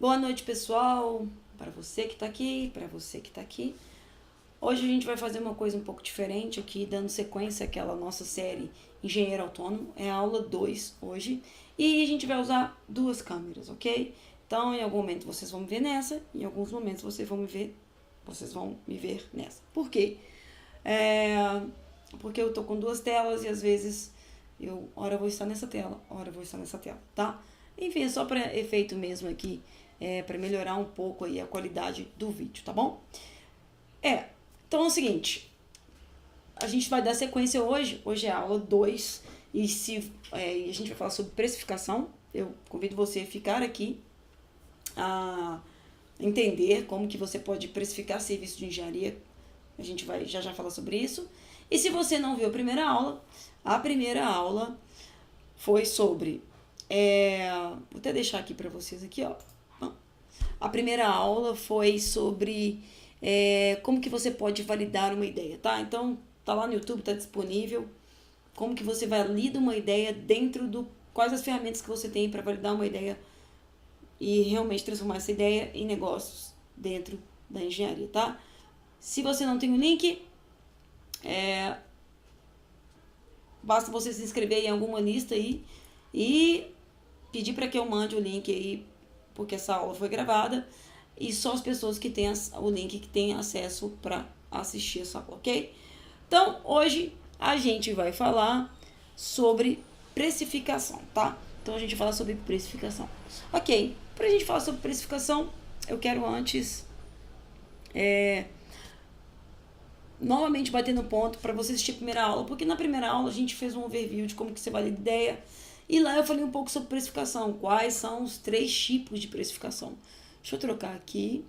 Boa noite, pessoal, para você que está aqui, para você que está aqui. Hoje a gente vai fazer uma coisa um pouco diferente aqui, dando sequência àquela nossa série Engenheiro Autônomo. É a aula 2 hoje e a gente vai usar duas câmeras, ok? Então, em algum momento vocês vão me ver nessa, em alguns momentos vocês vão me ver nessa. Por quê? Porque eu tô com duas telas e às vezes hora eu vou estar nessa tela, hora eu vou estar nessa tela, tá? Enfim, é só para efeito mesmo aqui, para melhorar um pouco aí a qualidade do vídeo, tá bom? Então é o seguinte, a gente vai dar sequência hoje é a aula 2 e a gente vai falar sobre precificação. Eu convido você a ficar aqui a entender como que você pode precificar serviço de engenharia. A gente vai já falar sobre isso. E se você não viu a primeira aula foi sobre... vou até deixar aqui para vocês aqui, ó. A primeira aula foi sobre como que você pode validar uma ideia, tá? Então, tá lá no YouTube, tá disponível. Como que você valida uma ideia dentro do... Quais as ferramentas que você tem para validar uma ideia e realmente transformar essa ideia em negócios dentro da engenharia, tá? Se você não tem o link, basta você se inscrever em alguma lista aí e pedir para que eu mande o link aí, porque essa aula foi gravada e só as pessoas que têm o link que têm acesso para assistir essa aula, ok? Então, hoje a gente vai falar sobre precificação, tá? Então, a gente vai falar sobre precificação. Ok, para a gente falar sobre precificação, eu quero antes novamente bater no ponto para você assistir a primeira aula, porque na primeira aula a gente fez um overview de como que você valida ideia e lá eu falei um pouco sobre precificação, quais são os 3 tipos de precificação. Deixa eu trocar aqui,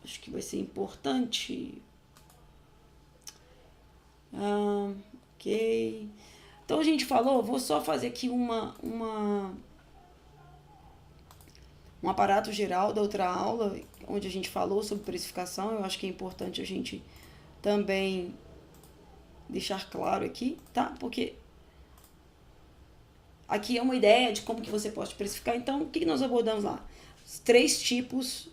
acho que vai ser importante. Ok, então a gente falou, vou só fazer aqui um aparato geral da outra aula, onde a gente falou sobre precificação. Eu acho que é importante a gente também deixar claro aqui, tá? Porque aqui é uma ideia de como que você pode precificar. Então, o que nós abordamos lá? Os 3 tipos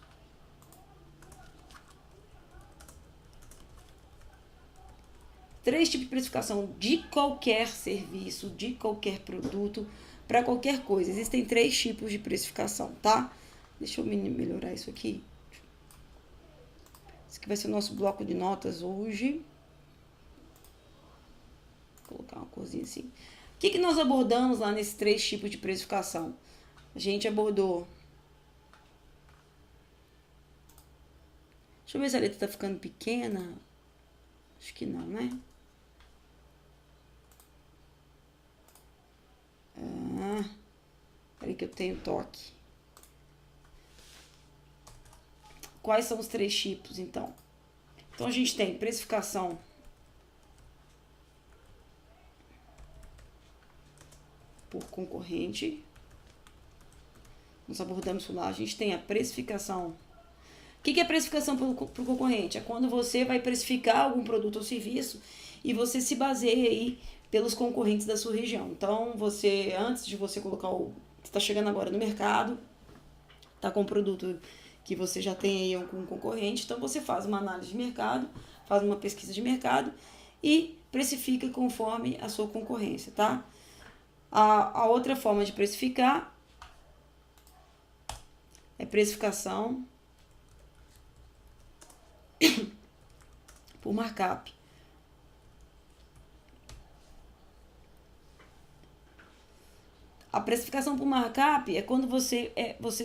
de precificação de qualquer serviço, de qualquer produto, para qualquer coisa. Existem 3 tipos de precificação, tá? Deixa eu melhorar isso aqui. Esse aqui vai ser o nosso bloco de notas hoje. Vou colocar uma corzinha assim. O que nós abordamos lá nesses 3 tipos de precificação? A gente abordou... Deixa eu ver se a letra tá ficando pequena. Acho que não, né? Peraí que eu tenho toque. Quais são os 3 tipos, então? Então, a gente tem precificação por concorrente. Nós abordamos isso lá. A gente tem a precificação. O que é precificação por concorrente? É quando você vai precificar algum produto ou serviço e você se baseia aí pelos concorrentes da sua região. Então, você, antes de você colocar você está chegando agora no mercado, está com um produto que você já tem aí algum concorrente, então você faz uma análise de mercado, faz uma pesquisa de mercado e precifica conforme a sua concorrência, tá? A outra forma de precificar é precificação por markup. A precificação por markup é quando você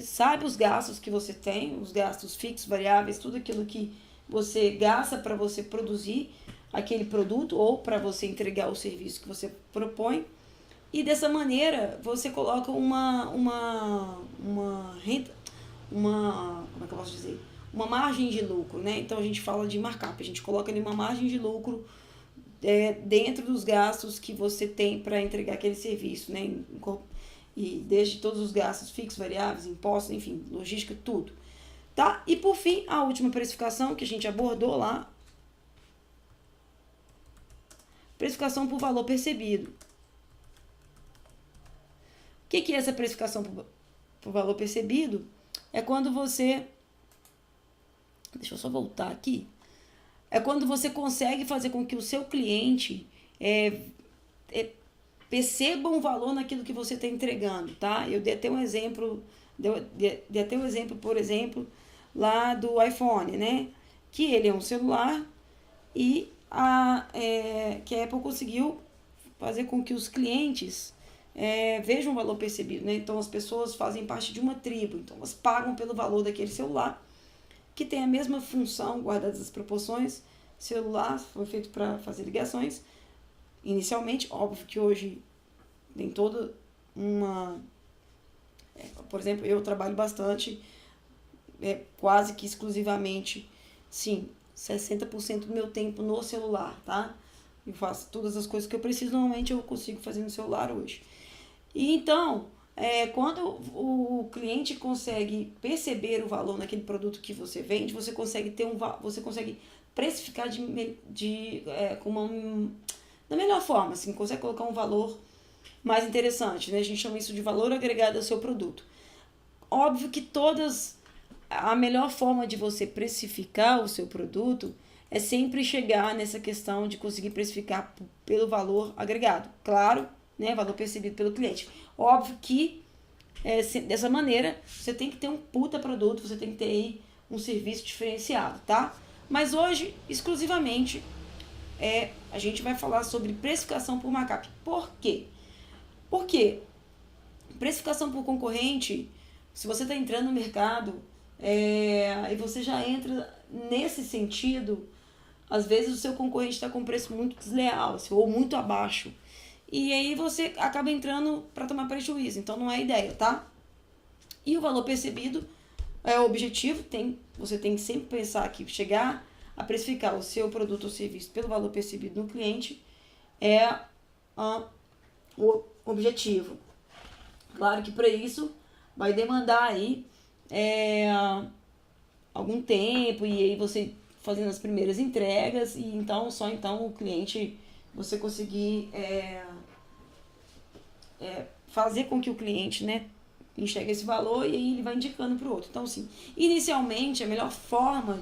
sabe os gastos que você tem, os gastos fixos, variáveis, tudo aquilo que você gasta para você produzir aquele produto ou para você entregar o serviço que você propõe. E dessa maneira você coloca uma renda, como é que eu posso dizer? Uma margem de lucro, né? Então a gente fala de markup, a gente coloca ali uma margem de lucro dentro dos gastos que você tem para entregar aquele serviço, né? E desde todos os gastos fixos, variáveis, impostos, enfim, logística, tudo. Tá? E por fim, a última precificação que a gente abordou lá, precificação por valor percebido. O que é essa precificação o valor percebido é quando você... Deixa eu só voltar aqui. É quando você consegue fazer com que o seu cliente perceba um valor naquilo que você está entregando, tá? Eu dei até um exemplo, por exemplo, lá do iPhone, né? Que ele é um celular e que a Apple conseguiu fazer com que os clientes vejam o valor percebido, né? Então as pessoas fazem parte de uma tribo, então elas pagam pelo valor daquele celular, que tem a mesma função, guardadas as proporções. Celular foi feito para fazer ligações. Inicialmente, óbvio que hoje tem toda uma... por exemplo, eu trabalho bastante, quase que exclusivamente, sim, 60% do meu tempo no celular, tá? Eu faço todas as coisas que eu preciso, normalmente eu consigo fazer no celular hoje. E então, quando o cliente consegue perceber o valor naquele produto que você vende, você consegue você consegue precificar da melhor forma, assim, consegue colocar um valor mais interessante, né? A gente chama isso de valor agregado ao seu produto. Óbvio que a melhor forma de você precificar o seu produto é sempre chegar nessa questão de conseguir precificar pelo valor agregado. Claro, né? Valor percebido pelo cliente. Óbvio que dessa maneira você tem que ter um puta produto, você tem que ter aí um serviço diferenciado, tá? Mas hoje, exclusivamente, a gente vai falar sobre precificação por markup. Por quê? Porque precificação por concorrente, se você está entrando no mercado e você já entra nesse sentido, às vezes o seu concorrente está com um preço muito desleal, assim, ou muito abaixo. E aí você acaba entrando para tomar prejuízo. Então não é ideia, tá? E o valor percebido é o objetivo. Você tem que sempre pensar que chegar a precificar o seu produto ou serviço pelo valor percebido no cliente é o objetivo. Claro que para isso vai demandar aí algum tempo, e aí você fazendo as primeiras entregas, e então só então o cliente, você conseguir fazer com que o cliente, né, enxergue esse valor, e aí ele vai indicando para o outro. Então, assim, inicialmente a melhor forma,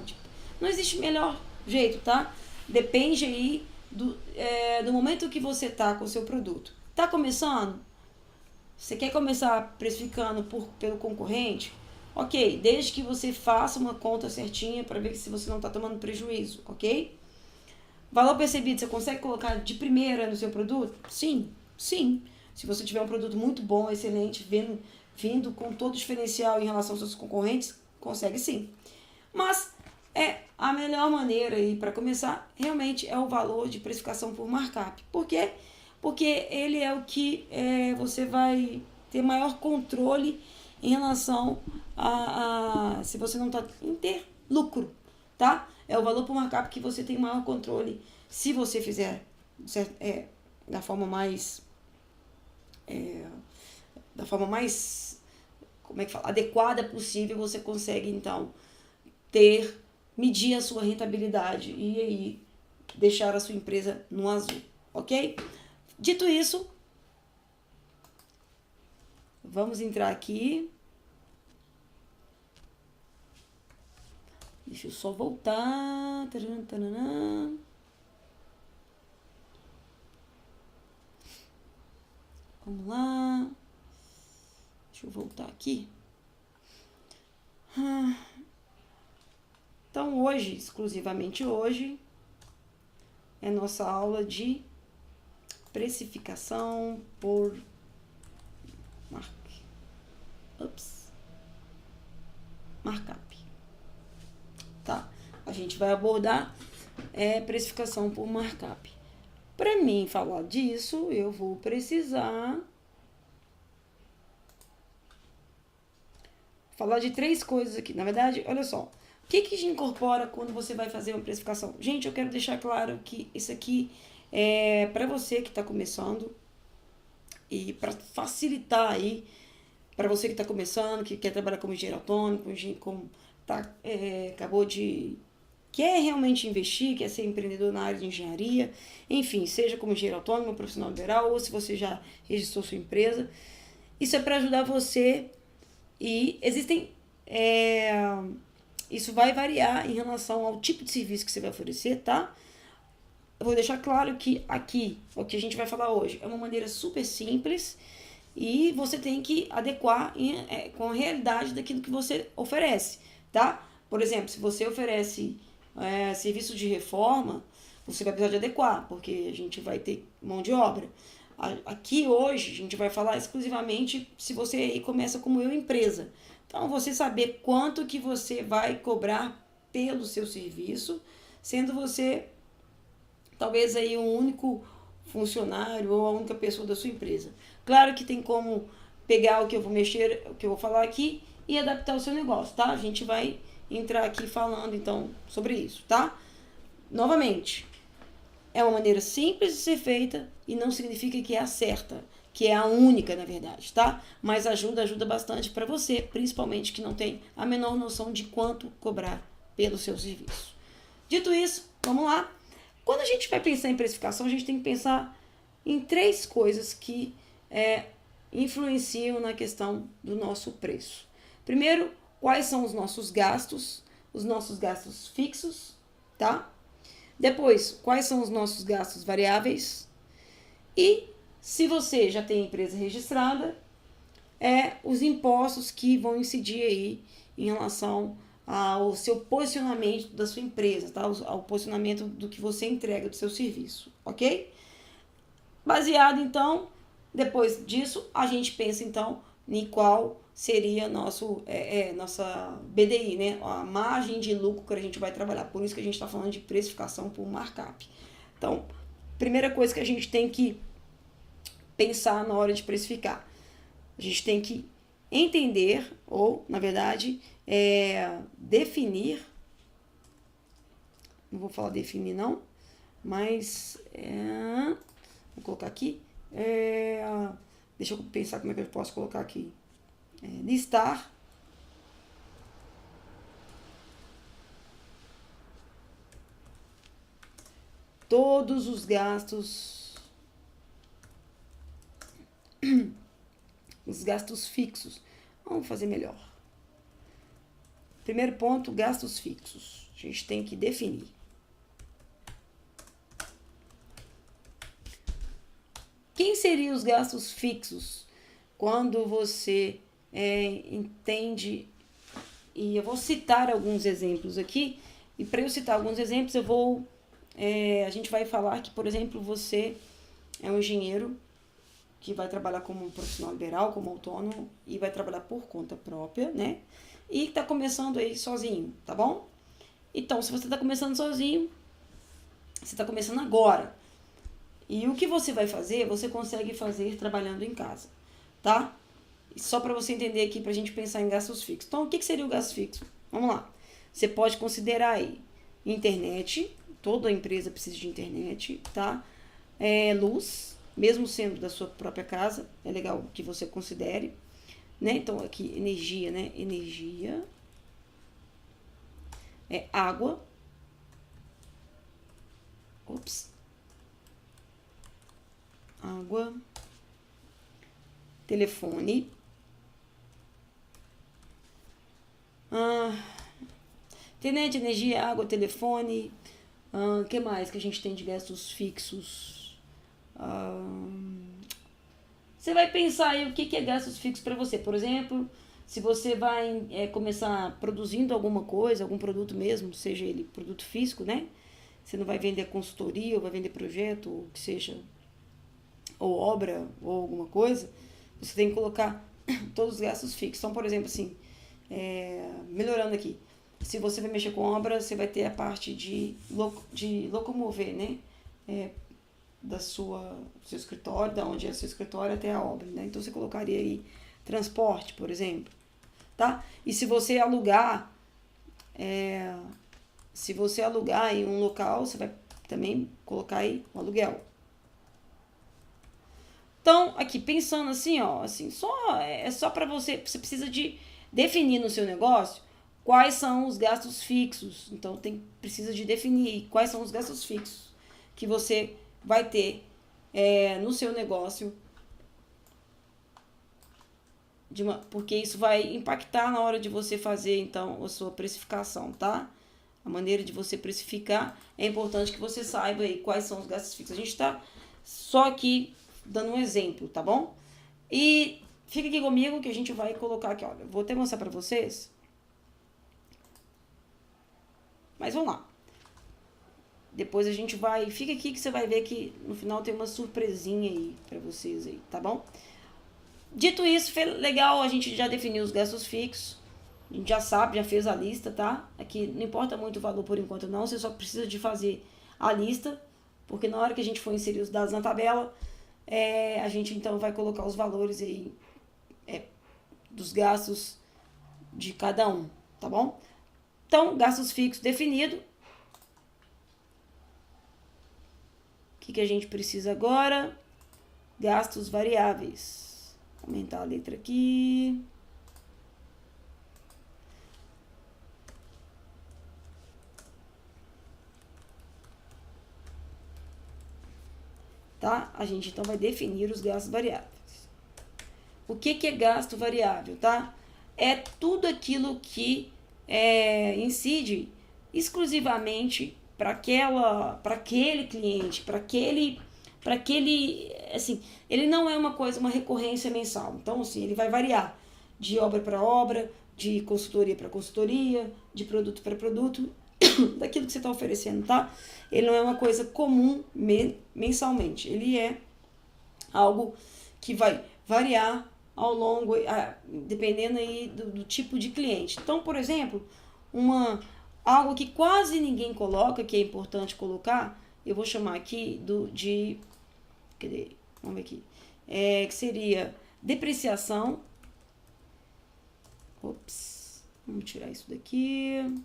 não existe melhor jeito, tá? Depende aí do momento que você tá com o seu produto. Tá começando? Você quer começar precificando pelo concorrente? Ok, desde que você faça uma conta certinha para ver se você não está tomando prejuízo, ok? Valor percebido, você consegue colocar de primeira no seu produto? Sim, sim. Se você tiver um produto muito bom, excelente, vindo com todo diferencial em relação aos seus concorrentes, consegue sim. Mas a melhor maneira aí para começar realmente é o valor de precificação por markup. Por quê? Porque ele é o que você vai ter maior controle em relação se você não está em ter lucro, tá? É o valor por markup que você tem maior controle. Se você fizer da forma mais adequada possível, você consegue então medir a sua rentabilidade e aí deixar a sua empresa no azul, ok? Dito isso, vamos entrar aqui. Deixa eu só voltar. Vamos lá. Deixa eu voltar aqui. Então, hoje, exclusivamente hoje, é nossa aula de precificação por markup. Tá? A gente vai abordar precificação por markup. Para mim falar disso, eu vou precisar falar de 3 coisas aqui. Na verdade, olha só. O que incorpora quando você vai fazer uma precificação? Gente, eu quero deixar claro que isso aqui é para você que está começando e para facilitar aí, para você que está começando, que quer trabalhar como engenheiro autônomo, quer realmente investir, quer ser empreendedor na área de engenharia, enfim, seja como engenheiro autônomo, profissional liberal, ou se você já registrou sua empresa. Isso é para ajudar você E existem. Isso vai variar em relação ao tipo de serviço que você vai oferecer, tá? Eu vou deixar claro que aqui, o que a gente vai falar hoje, é uma maneira super simples e você tem que adequar com a realidade daquilo que você oferece, tá? Por exemplo, se você oferece serviço de reforma, você vai precisar de adequar, porque a gente vai ter mão de obra. Aqui hoje a gente vai falar exclusivamente se você aí começa como empresa. Então, você saber quanto que você vai cobrar pelo seu serviço, sendo você talvez aí um único funcionário ou a única pessoa da sua empresa. Claro que tem como pegar o que eu vou mexer, o que eu vou falar aqui e adaptar o seu negócio, tá? A gente vai entrar aqui falando então sobre isso, tá? Novamente, é uma maneira simples de ser feita e não significa que é a certa, que é a única, na verdade, tá? Mas ajuda bastante para você, principalmente que não tem a menor noção de quanto cobrar pelo seu serviço. Dito isso, vamos lá. Quando a gente vai pensar em precificação, a gente tem que pensar em 3 coisas que influenciam na questão do nosso preço. Primeiro, quais são os nossos gastos fixos, tá? Depois, quais são os nossos gastos variáveis? E se você já tem empresa registrada, os impostos que vão incidir aí em relação ao seu posicionamento da sua empresa, tá? Ao posicionamento do que você entrega do seu serviço, ok? Baseado, então, depois disso, a gente pensa, então, em qual seria nossa BDI, né? A margem de lucro que a gente vai trabalhar. Por isso que a gente está falando de precificação por markup. Então, primeira coisa que a gente tem que pensar na hora de precificar. A gente tem que entender, ou, na verdade, definir. Não vou falar definir, não, mas vou colocar aqui. Deixa eu pensar como é que eu posso colocar aqui. Listar todos os gastos, os gastos fixos. Vamos fazer melhor. Primeiro ponto, gastos fixos. A gente tem que definir. Quem seriam os gastos fixos quando você entende? E eu vou citar alguns exemplos aqui. E para eu citar alguns exemplos, a gente vai falar que, por exemplo, você é um engenheiro que vai trabalhar como um profissional liberal, como autônomo, e vai trabalhar por conta própria, né? E está começando aí sozinho, tá bom? Então, se você está começando sozinho, você está começando agora. E o que você vai fazer, você consegue fazer trabalhando em casa, tá? Só para você entender aqui, para a gente pensar em gastos fixos. Então, o que seria o gasto fixo? Vamos lá. Você pode considerar aí internet, toda empresa precisa de internet, tá? Luz, mesmo sendo da sua própria casa, é legal que você considere, né? Então, aqui, energia, né? Energia, água, água, telefone, internet, energia, água, telefone, que mais que a gente tem de gastos fixos? Você vai pensar aí o que é gastos fixos para você. Por exemplo, se você vai começar produzindo alguma coisa, algum produto mesmo, seja ele produto físico, né? Você não vai vender consultoria, ou vai vender projeto, ou que seja, ou obra, ou alguma coisa, você tem que colocar todos os gastos fixos. Então, por exemplo, assim, melhorando aqui, se você vai mexer com obra, você vai ter a parte de locomover, né? Do seu escritório, da onde é seu escritório até a obra, né? Então, você colocaria aí transporte, por exemplo, tá? E se você alugar, em um local, você vai também colocar aí o aluguel. Então, aqui, pensando assim, só para você precisa de definir no seu negócio quais são os gastos fixos. Então, precisa de definir quais são os gastos fixos que você vai ter no seu negócio porque isso vai impactar na hora de você fazer, então, a sua precificação, tá? A maneira de você precificar, é importante que você saiba aí quais são os gastos fixos. A gente tá só aqui dando um exemplo, tá bom? E fica aqui comigo que a gente vai colocar aqui, olha, vou até mostrar pra vocês. Mas vamos lá. Depois a gente vai, fica aqui que você vai ver que no final tem uma surpresinha aí pra vocês aí, tá bom? Dito isso, legal, a gente já definiu os gastos fixos. A gente já sabe, já fez a lista, tá? Aqui não importa muito o valor por enquanto não, você só precisa de fazer a lista, porque na hora que a gente for inserir os dados na tabela, a gente então vai colocar os valores aí dos gastos de cada um, tá bom? Então, gastos fixos definido. O que a gente precisa agora? Gastos variáveis. Vou aumentar a letra aqui. Tá? A gente então vai definir os gastos variáveis. O que é gasto variável, tá? É tudo aquilo que incide exclusivamente para aquele cliente, para aquele, assim, ele não é uma recorrência mensal. Então, assim, ele vai variar de obra para obra, de consultoria para consultoria, de produto para produto, daquilo que você está oferecendo, tá? Ele não é uma coisa comum mensalmente. Ele é algo que vai variar ao longo, dependendo aí do tipo de cliente. Então, por exemplo, algo que quase ninguém coloca, que é importante colocar, eu vou chamar aqui cadê? Vamos ver aqui. Que seria depreciação. Ops, vamos tirar isso daqui.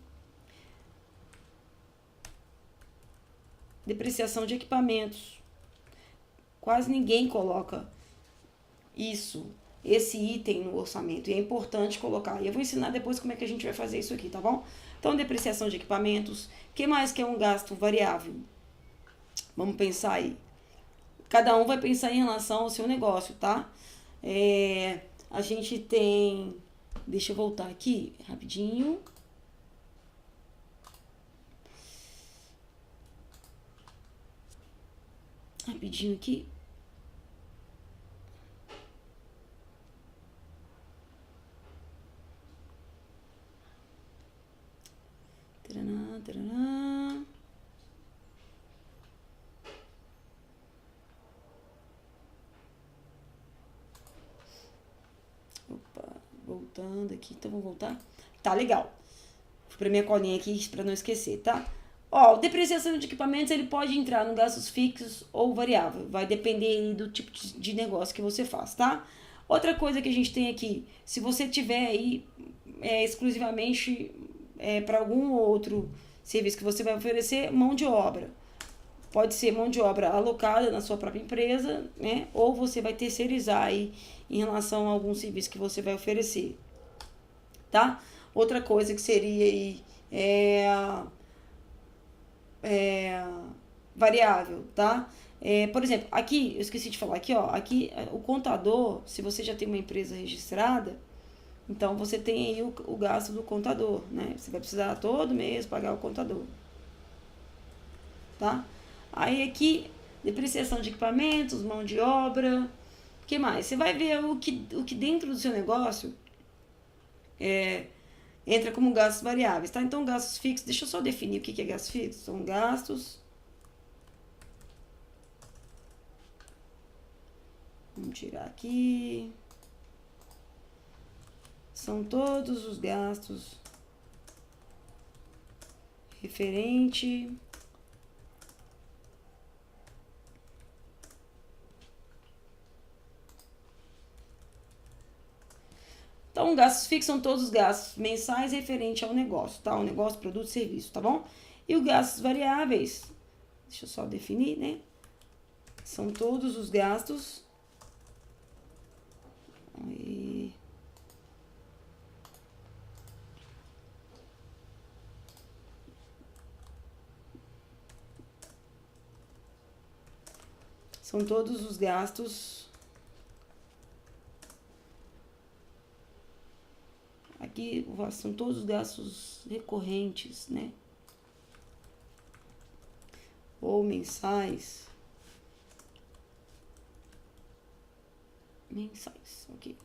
Depreciação de equipamentos. Quase ninguém coloca esse item no orçamento. E é importante colocar. E eu vou ensinar depois como é que a gente vai fazer isso aqui, tá bom? Então, depreciação de equipamentos. O que mais que é um gasto variável? Vamos pensar aí. Cada um vai pensar em relação ao seu negócio, tá? A gente tem... Deixa eu voltar aqui rapidinho. Rapidinho aqui. Taraná, taraná. Opa, voltando aqui. Então, vamos voltar? Tá, legal. Fui pra minha colinha aqui pra não esquecer, tá? Ó, depreciação de equipamentos, ele pode entrar no gastos fixos ou variável. Vai depender do tipo de negócio que você faz, tá? Outra coisa que a gente tem aqui, se você tiver aí exclusivamente para algum outro serviço que você vai oferecer, mão de obra. Pode ser mão de obra alocada na sua própria empresa, né? Ou você vai terceirizar aí em relação a algum serviço que você vai oferecer, tá? Outra coisa que seria aí variável, tá? Por exemplo, aqui, eu esqueci de falar aqui, ó, aqui o contador, se você já tem uma empresa registrada, então você tem aí o gasto do contador, né? Você vai precisar todo mês pagar o contador, tá? Aí aqui, depreciação de equipamentos, mão de obra, o que mais? Você vai ver o que dentro do seu negócio entra como gastos variáveis, tá? Então, gastos fixos, deixa eu só definir o que é gastos fixos. São gastos... Vamos tirar aqui. São todos os gastos referente Então, gastos fixos são todos os gastos mensais referentes ao negócio, tá? O negócio, produto, serviço, tá bom? E os gastos variáveis, deixa eu só definir, né? São todos os gastos... São todos os gastos aqui são todos os gastos recorrentes, né? Ou mensais. Mensais, ok.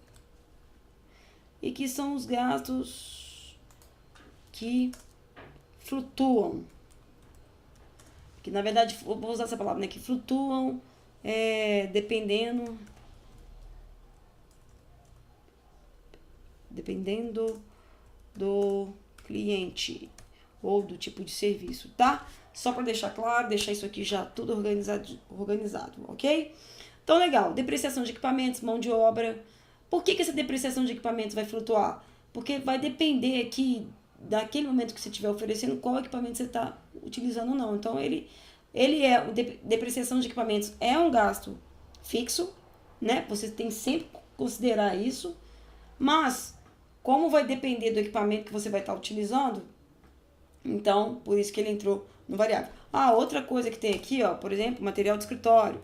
E que são os gastos que flutuam. Que na verdade, vou usar essa palavra, né? Que flutuam dependendo do cliente ou do tipo de serviço, tá? Só para deixar claro, deixar isso aqui já tudo organizado, ok? Então, legal. Depreciação de equipamentos, mão de obra. Por que essa depreciação de equipamentos vai flutuar? Porque vai depender aqui daquele momento que você estiver oferecendo qual equipamento você está utilizando ou não. Então, depreciação de equipamentos é um gasto fixo, né? Você tem sempre que considerar isso. Mas, como vai depender do equipamento que você vai estar utilizando, então, por isso que ele entrou no variável. Outra coisa que tem aqui, ó, por exemplo, material de escritório.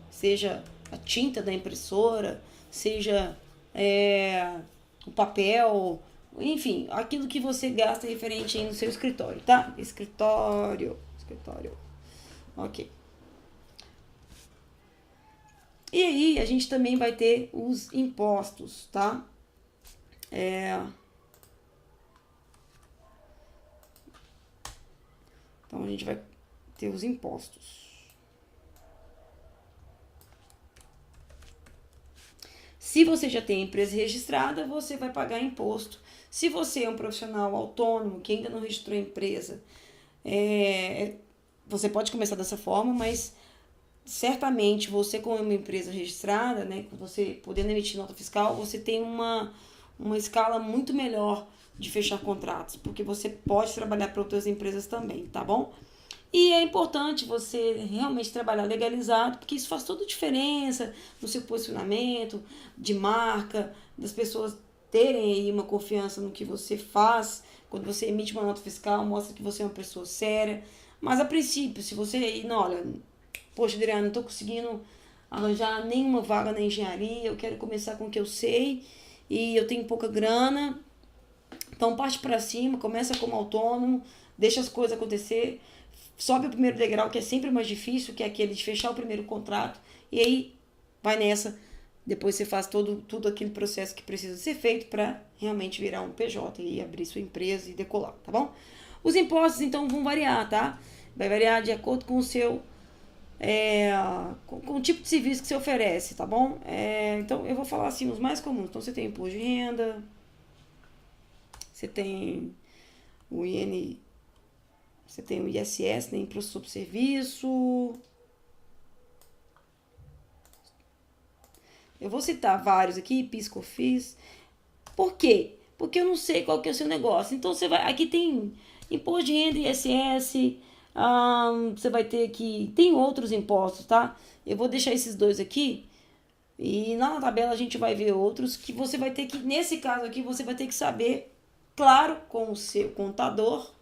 Seja a tinta da impressora, seja o papel, enfim, aquilo que você gasta referente aí no seu escritório, tá? Escritório. Ok. E aí, a gente também vai ter os impostos, tá? Então, a gente vai ter os impostos. Se você já tem empresa registrada, você vai pagar imposto. Se você é um profissional autônomo que ainda não registrou a empresa, você pode começar dessa forma, mas certamente você, como uma empresa registrada, né, você podendo emitir nota fiscal, você tem uma escala muito melhor de fechar contratos, porque você pode trabalhar para outras empresas também, tá bom? E é importante você realmente trabalhar legalizado, porque isso faz toda a diferença no seu posicionamento de marca, das pessoas terem aí uma confiança no que você faz. Quando você emite uma nota fiscal, mostra que você é uma pessoa séria. Mas a princípio, se você aí, não, olha, poxa, Adriana, não estou conseguindo arranjar nenhuma vaga na engenharia, eu quero começar com o que eu sei e eu tenho pouca grana, então parte para cima, começa como autônomo, deixa as coisas acontecer, sobe o primeiro degrau, que é sempre mais difícil, que é aquele de fechar o primeiro contrato, e aí vai nessa, depois você faz tudo aquele processo que precisa ser feito para realmente virar um PJ e abrir sua empresa e decolar, tá bom? Os impostos, então, vão variar, tá? Vai variar de acordo com o seu com o tipo de serviço que você oferece, tá bom? Então, eu vou falar assim, os mais comuns. Então, você tem imposto de renda, você tem o você tem o ISS, né, Imposto sobre Serviço. Eu vou citar vários aqui, PIS, COFINS. Por quê? Porque eu não sei qual que é o seu negócio. Então, você vai... Aqui tem imposto de renda, ISS... você vai ter aqui... Tem outros impostos, tá? Eu vou deixar esses dois aqui. E na tabela a gente vai ver outros que você vai ter que... Nesse caso aqui, você vai ter que saber, claro, com o seu contador,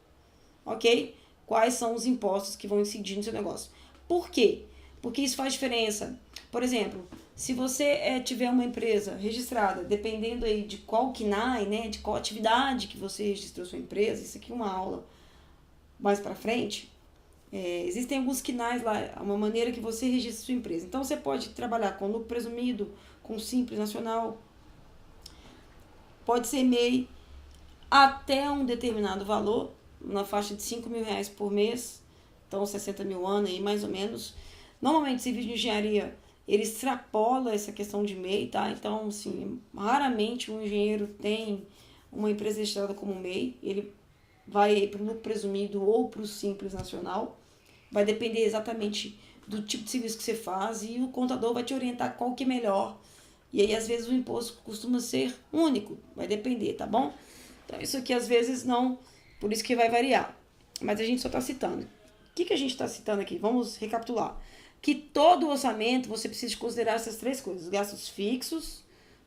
ok? Quais são os impostos que vão incidir no seu negócio. Por quê? Porque isso faz diferença. Por exemplo, se você tiver uma empresa registrada, dependendo aí de qual KNAI, né, de qual atividade que você registrou sua empresa, isso aqui é uma aula mais para frente, existem alguns KNAIs lá, uma maneira que você registra sua empresa. Então, você pode trabalhar com lucro presumido, com Simples Nacional, pode ser MEI, até um determinado valor, na faixa de R$5.000 por mês, então 60 mil ano aí, mais ou menos. Normalmente, serviço de engenharia, ele extrapola essa questão de MEI, tá? Então, assim, raramente um engenheiro tem uma empresa registrada como MEI, ele vai para o lucro presumido ou para o Simples Nacional, vai depender exatamente do tipo de serviço que você faz e o contador vai te orientar qual que é melhor. E aí, às vezes, o imposto costuma ser único, vai depender, tá bom? Então, isso aqui, às vezes, não, por isso que vai variar. Mas a gente só está citando. O que a gente está citando aqui? Vamos recapitular. Que todo orçamento você precisa considerar essas três coisas: os gastos fixos,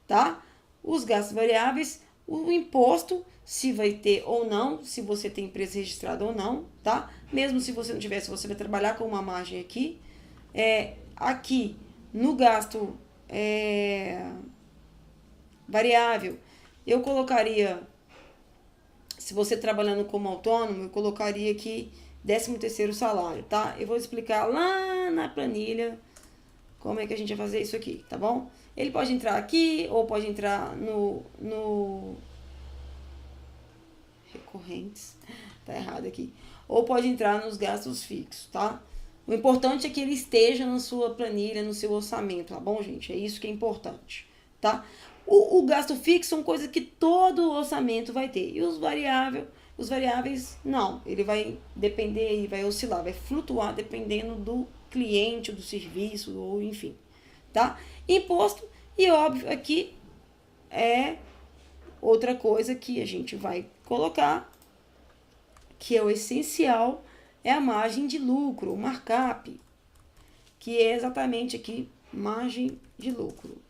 tá? Os gastos variáveis, o imposto, se vai ter ou não, se você tem empresa registrada ou não, tá? Mesmo se você não tivesse, você vai trabalhar com uma margem aqui. Aqui, no gasto variável. Eu colocaria, se você trabalhando como autônomo, eu colocaria aqui 13º salário, tá? Eu vou explicar lá na planilha como é que a gente vai fazer isso aqui, tá bom? Ele pode entrar aqui ou pode entrar no recorrentes, tá errado aqui. Ou pode entrar nos gastos fixos, tá? O importante é que ele esteja na sua planilha, no seu orçamento, tá bom, gente? É isso que é importante, tá? O gasto fixo são coisas que todo orçamento vai ter. E os variáveis, não. Ele vai depender, ele vai oscilar, vai flutuar dependendo do cliente, do serviço, ou enfim, tá? Imposto, e óbvio, aqui é outra coisa que a gente vai colocar, que é o essencial, é a margem de lucro, o markup, que é exatamente aqui, margem de lucro.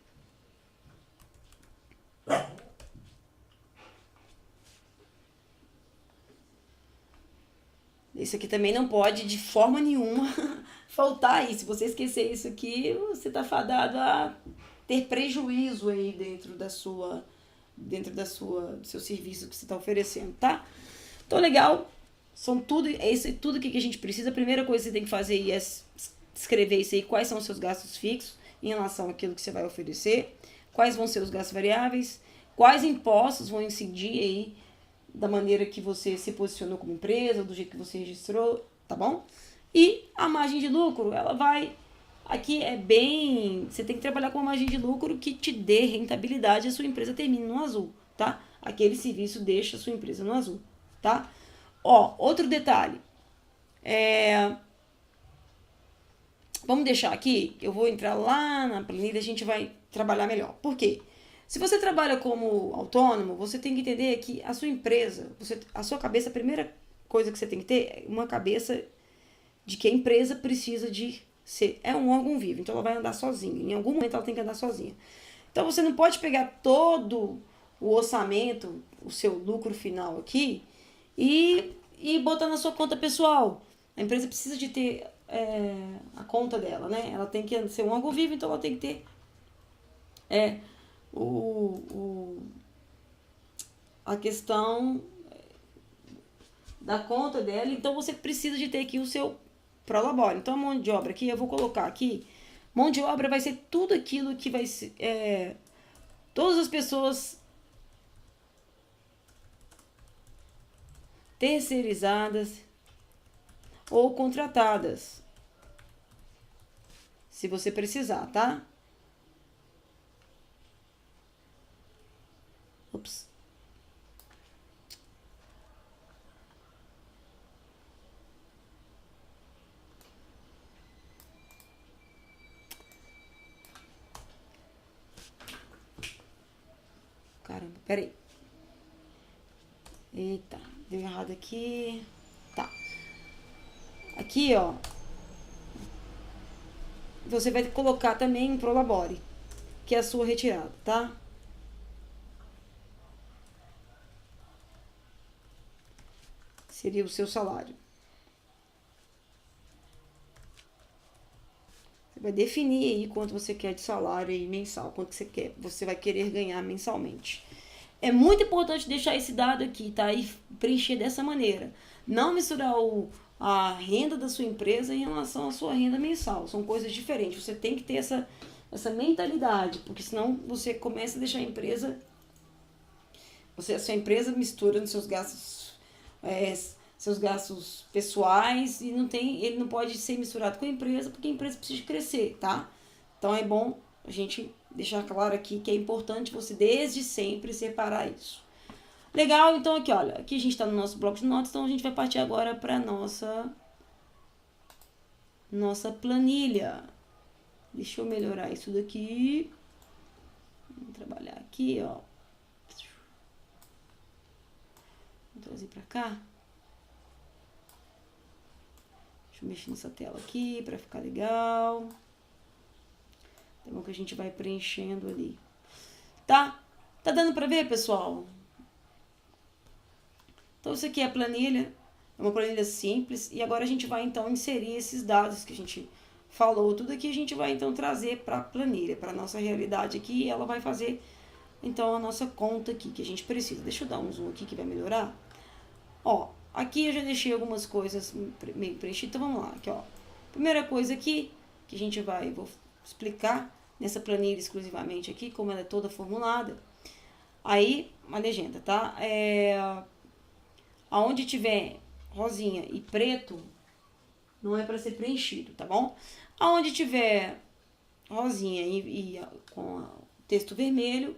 Isso aqui também não pode, de forma nenhuma, faltar aí. Se você esquecer isso aqui, você tá fadado a ter prejuízo aí dentro do seu serviço que você está oferecendo, tá? Então, legal. São tudo, é isso, tudo que a gente precisa. A primeira coisa que você tem que fazer aí é escrever isso aí, quais são os seus gastos fixos em relação àquilo que você vai oferecer, quais vão ser os gastos variáveis, quais impostos vão incidir aí da maneira que você se posicionou como empresa, do jeito que você registrou, tá bom? E a margem de lucro, ela vai... Aqui é bem... Você tem que trabalhar com uma margem de lucro que te dê rentabilidade e a sua empresa termine no azul, tá? Aquele serviço deixa a sua empresa no azul, tá? Ó, outro detalhe. Vamos deixar aqui, eu vou entrar lá na planilha e a gente vai trabalhar melhor. Por quê? Se você trabalha como autônomo, você tem que entender que a sua empresa, a sua cabeça, a primeira coisa que você tem que ter é uma cabeça de que a empresa precisa de ser, é um órgão vivo, então ela vai andar sozinha. Em algum momento ela tem que andar sozinha. Então você não pode pegar todo o orçamento, o seu lucro final aqui e botar na sua conta pessoal. A empresa precisa de ter a conta dela, né? Ela tem que ser um órgão vivo, então ela tem que ter a questão da conta dela. Então você precisa de ter aqui o seu prolabore. Então a mão de obra aqui, eu vou colocar aqui, mão de obra vai ser tudo aquilo que vai ser, todas as pessoas terceirizadas ou contratadas, se você precisar, tá? Ops. Caramba, peraí. Eita, deu errado aqui. Tá. Aqui, ó. Você vai colocar também em prolabore, que é a sua retirada, tá? Seria o seu salário. Você vai definir aí quanto você quer de salário aí mensal, quanto você vai querer ganhar mensalmente. É muito importante deixar esse dado aqui, tá? E preencher dessa maneira. Não misturar a renda da sua empresa em relação à sua renda mensal. São coisas diferentes. Você tem que ter essa mentalidade, porque senão você começa a deixar a empresa... a sua empresa mistura nos seus gastos pessoais e ele não pode ser misturado com a empresa, porque a empresa precisa crescer, tá? Então é bom a gente deixar claro aqui que é importante você desde sempre separar isso. Legal, então aqui, olha, aqui a gente está no nosso bloco de notas, então a gente vai partir agora para nossa planilha. Deixa eu melhorar isso daqui. Vamos trabalhar aqui, ó. Vou trazer para cá. Deixa eu mexer nessa tela aqui para ficar legal. É bom que a gente vai preenchendo ali. Tá? Tá dando para ver, pessoal? Então, isso aqui é a planilha. É uma planilha simples. E agora a gente vai, então, inserir esses dados que a gente falou. Tudo aqui a gente vai, então, trazer para a planilha, para a nossa realidade aqui. E ela vai fazer então a nossa conta aqui que a gente precisa. Deixa eu dar um zoom aqui que vai melhorar. Ó, aqui eu já deixei algumas coisas meio preenchidas, então vamos lá. Aqui, ó. Primeira coisa aqui que a gente vou explicar nessa planilha exclusivamente aqui, como ela é toda formulada. Aí, uma legenda, tá? Aonde tiver rosinha e preto, não é para ser preenchido, tá bom? Aonde tiver rosinha e com texto vermelho,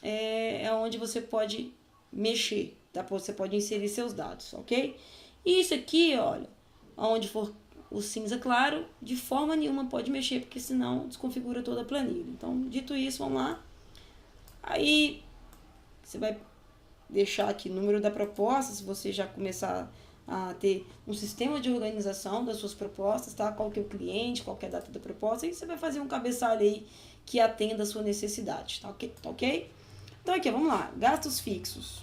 é onde você pode mexer, tá? Você pode inserir seus dados, ok? E isso aqui, olha, aonde for o cinza claro, de forma nenhuma pode mexer, porque senão desconfigura toda a planilha. Então, dito isso, vamos lá. Aí, você vai deixar aqui o número da proposta, se você já começar a ter um sistema de organização das suas propostas, tá? Qual que é o cliente, qual que é a data da proposta, e você vai fazer um cabeçalho aí que atenda a sua necessidade, tá ok? Tá ok? Então aqui, vamos lá, gastos fixos.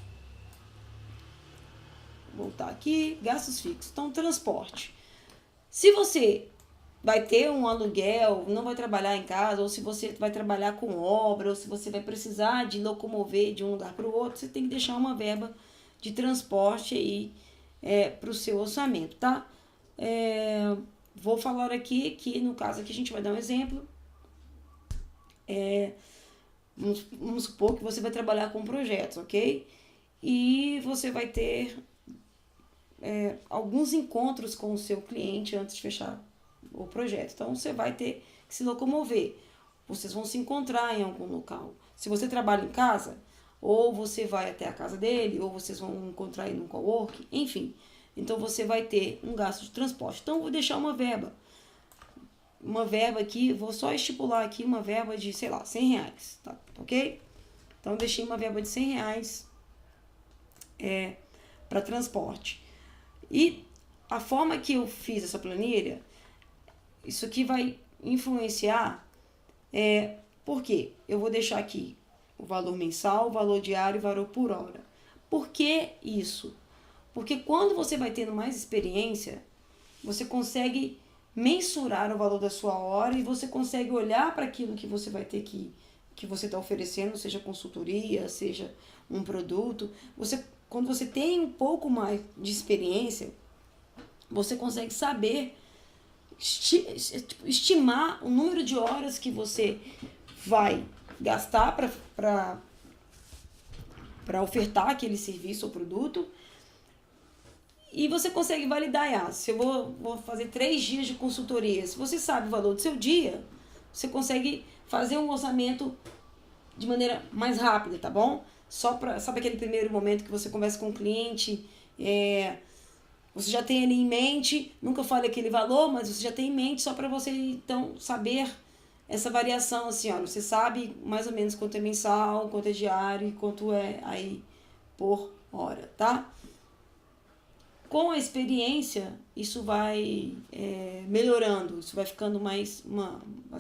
Vou voltar aqui, gastos fixos. Então, transporte. Se você vai ter um aluguel, não vai trabalhar em casa, ou se você vai trabalhar com obra, ou se você vai precisar de locomover de um lugar para o outro, você tem que deixar uma verba de transporte aí para o seu orçamento, tá? Vou falar aqui que no caso aqui a gente vai dar um exemplo. Vamos supor que você vai trabalhar com projetos, ok? E você vai ter alguns encontros com o seu cliente antes de fechar o projeto. Então, você vai ter que se locomover. Vocês vão se encontrar em algum local. Se você trabalha em casa, ou você vai até a casa dele, ou vocês vão encontrar em um coworking, enfim. Então, você vai ter um gasto de transporte. Então, vou deixar uma verba. Uma verba aqui, vou só estipular aqui uma verba de, sei lá, R$100, tá? Ok? Então, deixei uma verba de R$100 para transporte. E a forma que eu fiz essa planilha, isso aqui vai influenciar, por quê? Eu vou deixar aqui o valor mensal, o valor diário e o valor por hora. Por que isso? Porque quando você vai tendo mais experiência, você consegue mensurar o valor da sua hora e você consegue olhar para aquilo que você vai ter que você está oferecendo, seja consultoria, seja um produto. Quando você tem um pouco mais de experiência, você consegue saber, estimar o número de horas que você vai gastar para ofertar aquele serviço ou produto. E você consegue validar, se eu vou fazer 3 dias de consultoria, se você sabe o valor do seu dia, você consegue fazer um orçamento de maneira mais rápida, tá bom? Sabe aquele primeiro momento que você conversa com o cliente, você já tem ele em mente, nunca fale aquele valor, mas você já tem em mente só para você, então, saber essa variação, assim, ó, você sabe mais ou menos quanto é mensal, quanto é diário e quanto é aí por hora, tá? Com a experiência, isso vai melhorando, isso vai ficando vai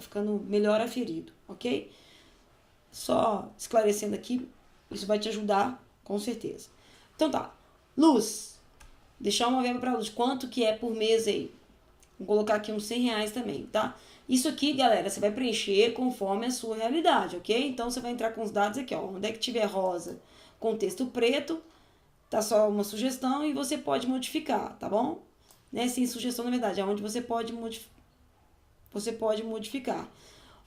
ficando melhor aferido, ok? Só esclarecendo aqui, isso vai te ajudar, com certeza. Então tá, luz, deixar uma verba para luz, quanto que é por mês aí? Vou colocar aqui uns R$100 também, tá? Isso aqui, galera, você vai preencher conforme a sua realidade, ok? Então, você vai entrar com os dados aqui, ó, onde é que tiver rosa com texto preto, tá só uma sugestão e você pode modificar, tá bom? Sem sugestão, na verdade, é onde você pode modificar.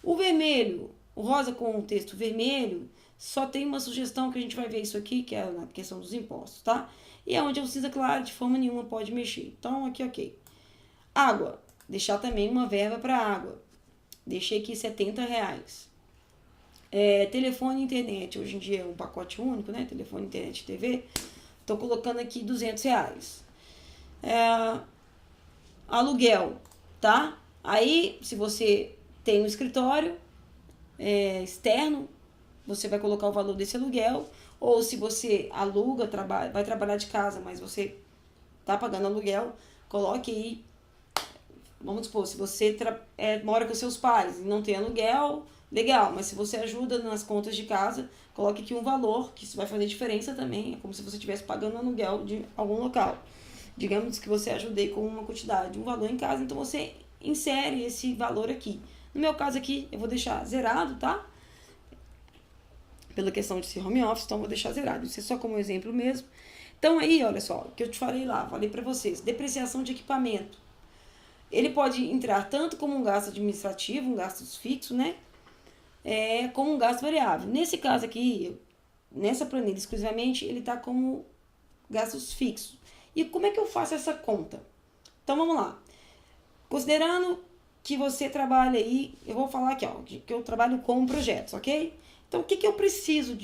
O vermelho, o rosa com o texto vermelho, só tem uma sugestão que a gente vai ver isso aqui, que é na questão dos impostos, tá? E é onde é o cinza claro, de forma nenhuma pode mexer. Então, aqui, ok. Água, deixar também uma verba para água. Deixei aqui R$70. Telefone e internet, hoje em dia é um pacote único, né? Telefone, internet e TV. Tô colocando aqui R$200. Aluguel, tá? Aí, se você tem um escritório externo, você vai colocar o valor desse aluguel. Ou se você aluga, vai trabalhar de casa, mas você tá pagando aluguel, coloque aí. Vamos supor, se você mora com seus pais e não tem aluguel, legal. Mas se você ajuda nas contas de casa, coloque aqui um valor, que isso vai fazer diferença também. É como se você estivesse pagando aluguel de algum local. Digamos que você ajudei com uma quantidade, um valor em casa, então você insere esse valor aqui. No meu caso aqui, eu vou deixar zerado, tá? pela questão de ser home office, então vou deixar zerado. Isso é só como exemplo mesmo. Então aí, olha só, o que eu te falei lá, falei para vocês, depreciação de equipamento. Ele pode entrar tanto como um gasto administrativo, um gasto fixo, né? Como um gasto variável. Nesse caso aqui, nessa planilha exclusivamente, ele está como gastos fixos. E como é que eu faço essa conta? Então vamos lá. Considerando que você trabalha aí, eu vou falar aqui, ó, que eu trabalho com projetos, ok? Então o que eu preciso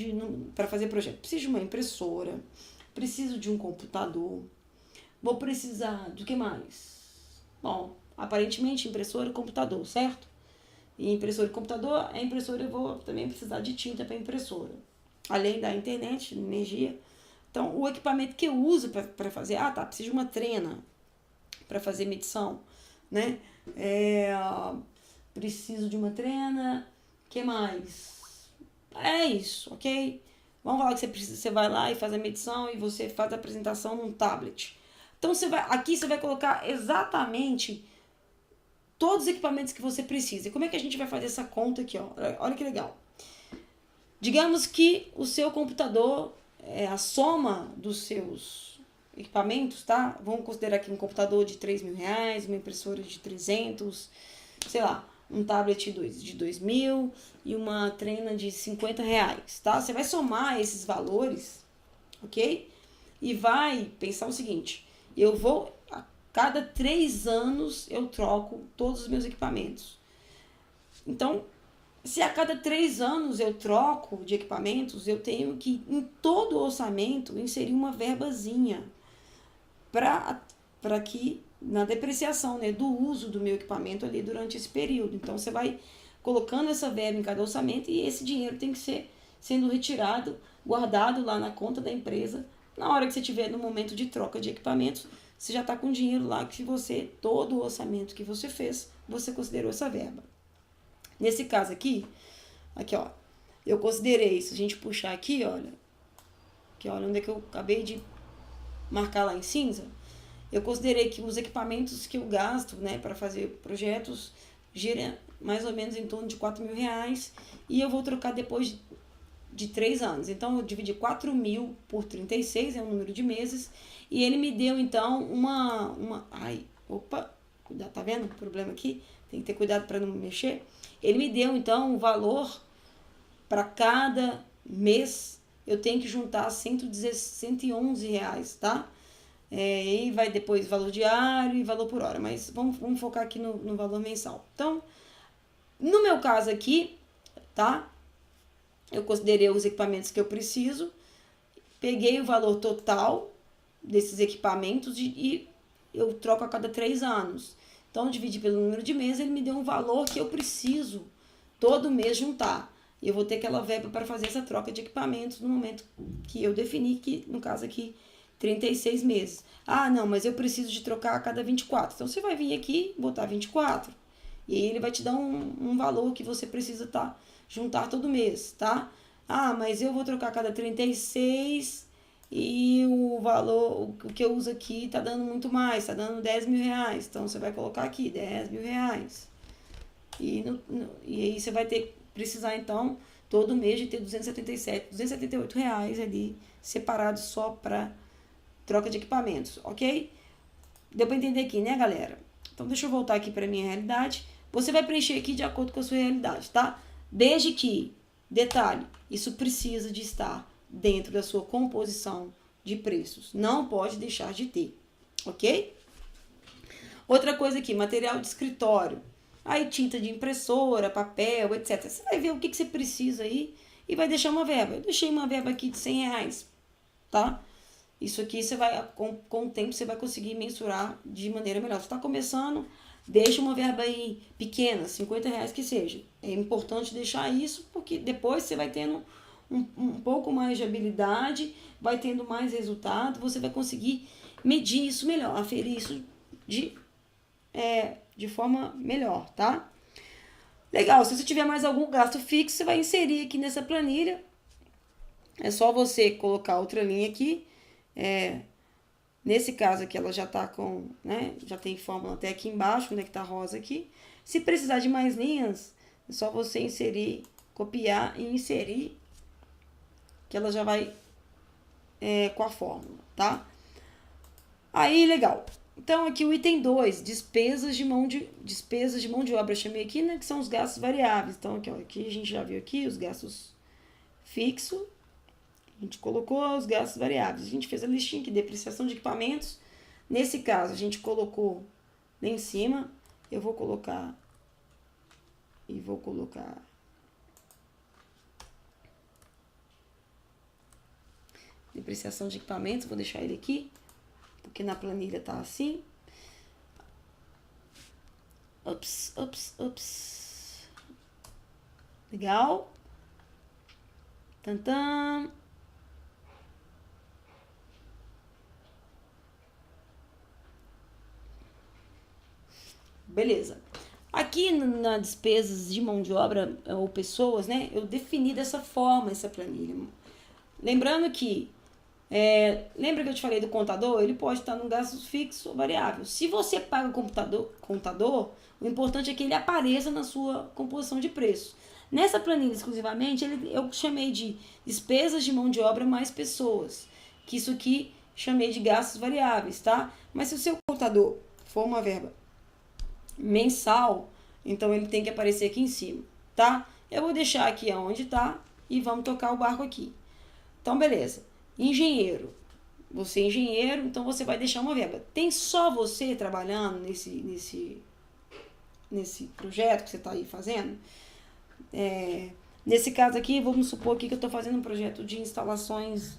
para fazer projeto? Preciso de uma impressora, preciso de um computador, vou precisar do que mais? Bom, aparentemente impressora e computador, certo? E impressora e computador, a impressora eu vou também precisar de tinta para impressora. Além da internet, energia. Então, o equipamento que eu uso para fazer... preciso de uma trena para fazer medição, né? Preciso de uma trena. O que mais? É isso, ok? Vamos falar que você vai lá e faz a medição e você faz a apresentação num tablet. Então, aqui você vai colocar exatamente todos os equipamentos que você precisa. E como é que a gente vai fazer essa conta aqui, ó? Olha que legal. Digamos que o seu computador é a soma dos seus equipamentos, tá? Vamos considerar aqui um computador de R$3.000, uma impressora de 300, sei lá, um tablet de 2.000 e uma trena de R$50, tá? Você vai somar esses valores, ok? E vai pensar o seguinte, a cada 3 anos eu troco todos os meus equipamentos. Então, se a cada 3 anos eu troco de equipamentos, eu tenho que, em todo o orçamento, inserir uma verbazinha para que, na depreciação, né, do uso do meu equipamento ali durante esse período. Então, você vai colocando essa verba em cada orçamento e esse dinheiro tem que ser sendo retirado, guardado lá na conta da empresa. Na hora que você tiver no momento de troca de equipamentos, você já está com dinheiro lá que todo o orçamento que você fez, você considerou essa verba. Nesse caso aqui, ó, eu considerei, se a gente puxar aqui, olha onde é que eu acabei de marcar lá em cinza, eu considerei que os equipamentos que eu gasto, né, para fazer projetos, giram mais ou menos em torno de R$4.000 e eu vou trocar depois de 3 anos. Então, eu dividi 4.000 por 36, é o número de meses, e ele me deu, então, cuidado, tá vendo o problema aqui? Tem que ter cuidado para não mexer. Ele me deu, então, um valor para cada mês, eu tenho que juntar R$111, tá? E vai depois valor diário e valor por hora, mas vamos focar aqui no valor mensal. Então, no meu caso aqui, tá? Eu considerei os equipamentos que eu preciso, peguei o valor total desses equipamentos e eu troco a cada 3 anos. Então, dividi pelo número de meses, ele me deu um valor que eu preciso todo mês juntar. E eu vou ter aquela verba para fazer essa troca de equipamentos no momento que eu defini, que no caso aqui, 36 meses. Não, mas eu preciso de trocar a cada 24. Então, você vai vir aqui, botar 24. E aí ele vai te dar um valor que você precisa juntar todo mês, tá? Mas eu vou trocar a cada 36 e o valor, o que eu uso aqui tá dando muito mais, tá dando R$10.000. Então, você vai colocar aqui R$10.000. E aí você vai precisar, então, todo mês de ter R$278 ali separados só para troca de equipamentos, ok? Deu para entender aqui, né, galera? Então, deixa eu voltar aqui para minha realidade. Você vai preencher aqui de acordo com a sua realidade, tá? Desde que, detalhe, isso precisa de estar dentro da sua composição de preços. Não pode deixar de ter, ok? Outra coisa aqui, material de escritório. Aí tinta de impressora, papel, etc. Você vai ver o que você precisa aí e vai deixar uma verba. Eu deixei uma verba aqui de R$100, tá? Isso aqui você vai, com o tempo, você vai conseguir mensurar de maneira melhor. Você está começando, deixa uma verba aí pequena, R$50 que seja. É importante deixar isso, porque depois você vai tendo um pouco mais de habilidade, vai tendo mais resultado, você vai conseguir medir isso melhor, aferir isso de forma melhor, tá? Legal, se você tiver mais algum gasto fixo, você vai inserir aqui nessa planilha. É só você colocar outra linha aqui. Nesse caso aqui, ela já tá com, né? Já tem fórmula até aqui embaixo, onde é que tá rosa aqui. Se precisar de mais linhas, é só você inserir, copiar e inserir que ela já vai com a fórmula, tá? Aí, legal. Então, aqui o item 2, despesas de mão de obra, eu chamei aqui, né, que são os gastos variáveis. Então, aqui, ó, aqui a gente já viu aqui os gastos fixos, a gente colocou os gastos variáveis. A gente fez a listinha aqui, depreciação de equipamentos. Nesse caso, a gente colocou lá em cima, eu vou colocar depreciação de equipamentos, vou deixar ele aqui, porque na planilha tá assim. Ups. Legal. Tantam. Beleza. Aqui na despesas de mão de obra ou pessoas, né? Eu defini dessa forma essa planilha. Lembrando que lembra que eu te falei do contador? Ele pode estar num gasto fixo ou variável. Se você paga o contador, o importante é que ele apareça na sua composição de preço. Nessa planilha exclusivamente, eu chamei de despesas de mão de obra mais pessoas. Que isso aqui chamei de gastos variáveis, tá? Mas se o seu contador for uma verba mensal, então ele tem que aparecer aqui em cima, tá? Eu vou deixar aqui aonde tá e vamos tocar o barco aqui. Então, beleza. Engenheiro. Você é engenheiro, então você vai deixar uma verba. Tem só você trabalhando nesse projeto que você está aí fazendo? Nesse caso aqui, vamos supor aqui que eu estou fazendo um projeto de instalações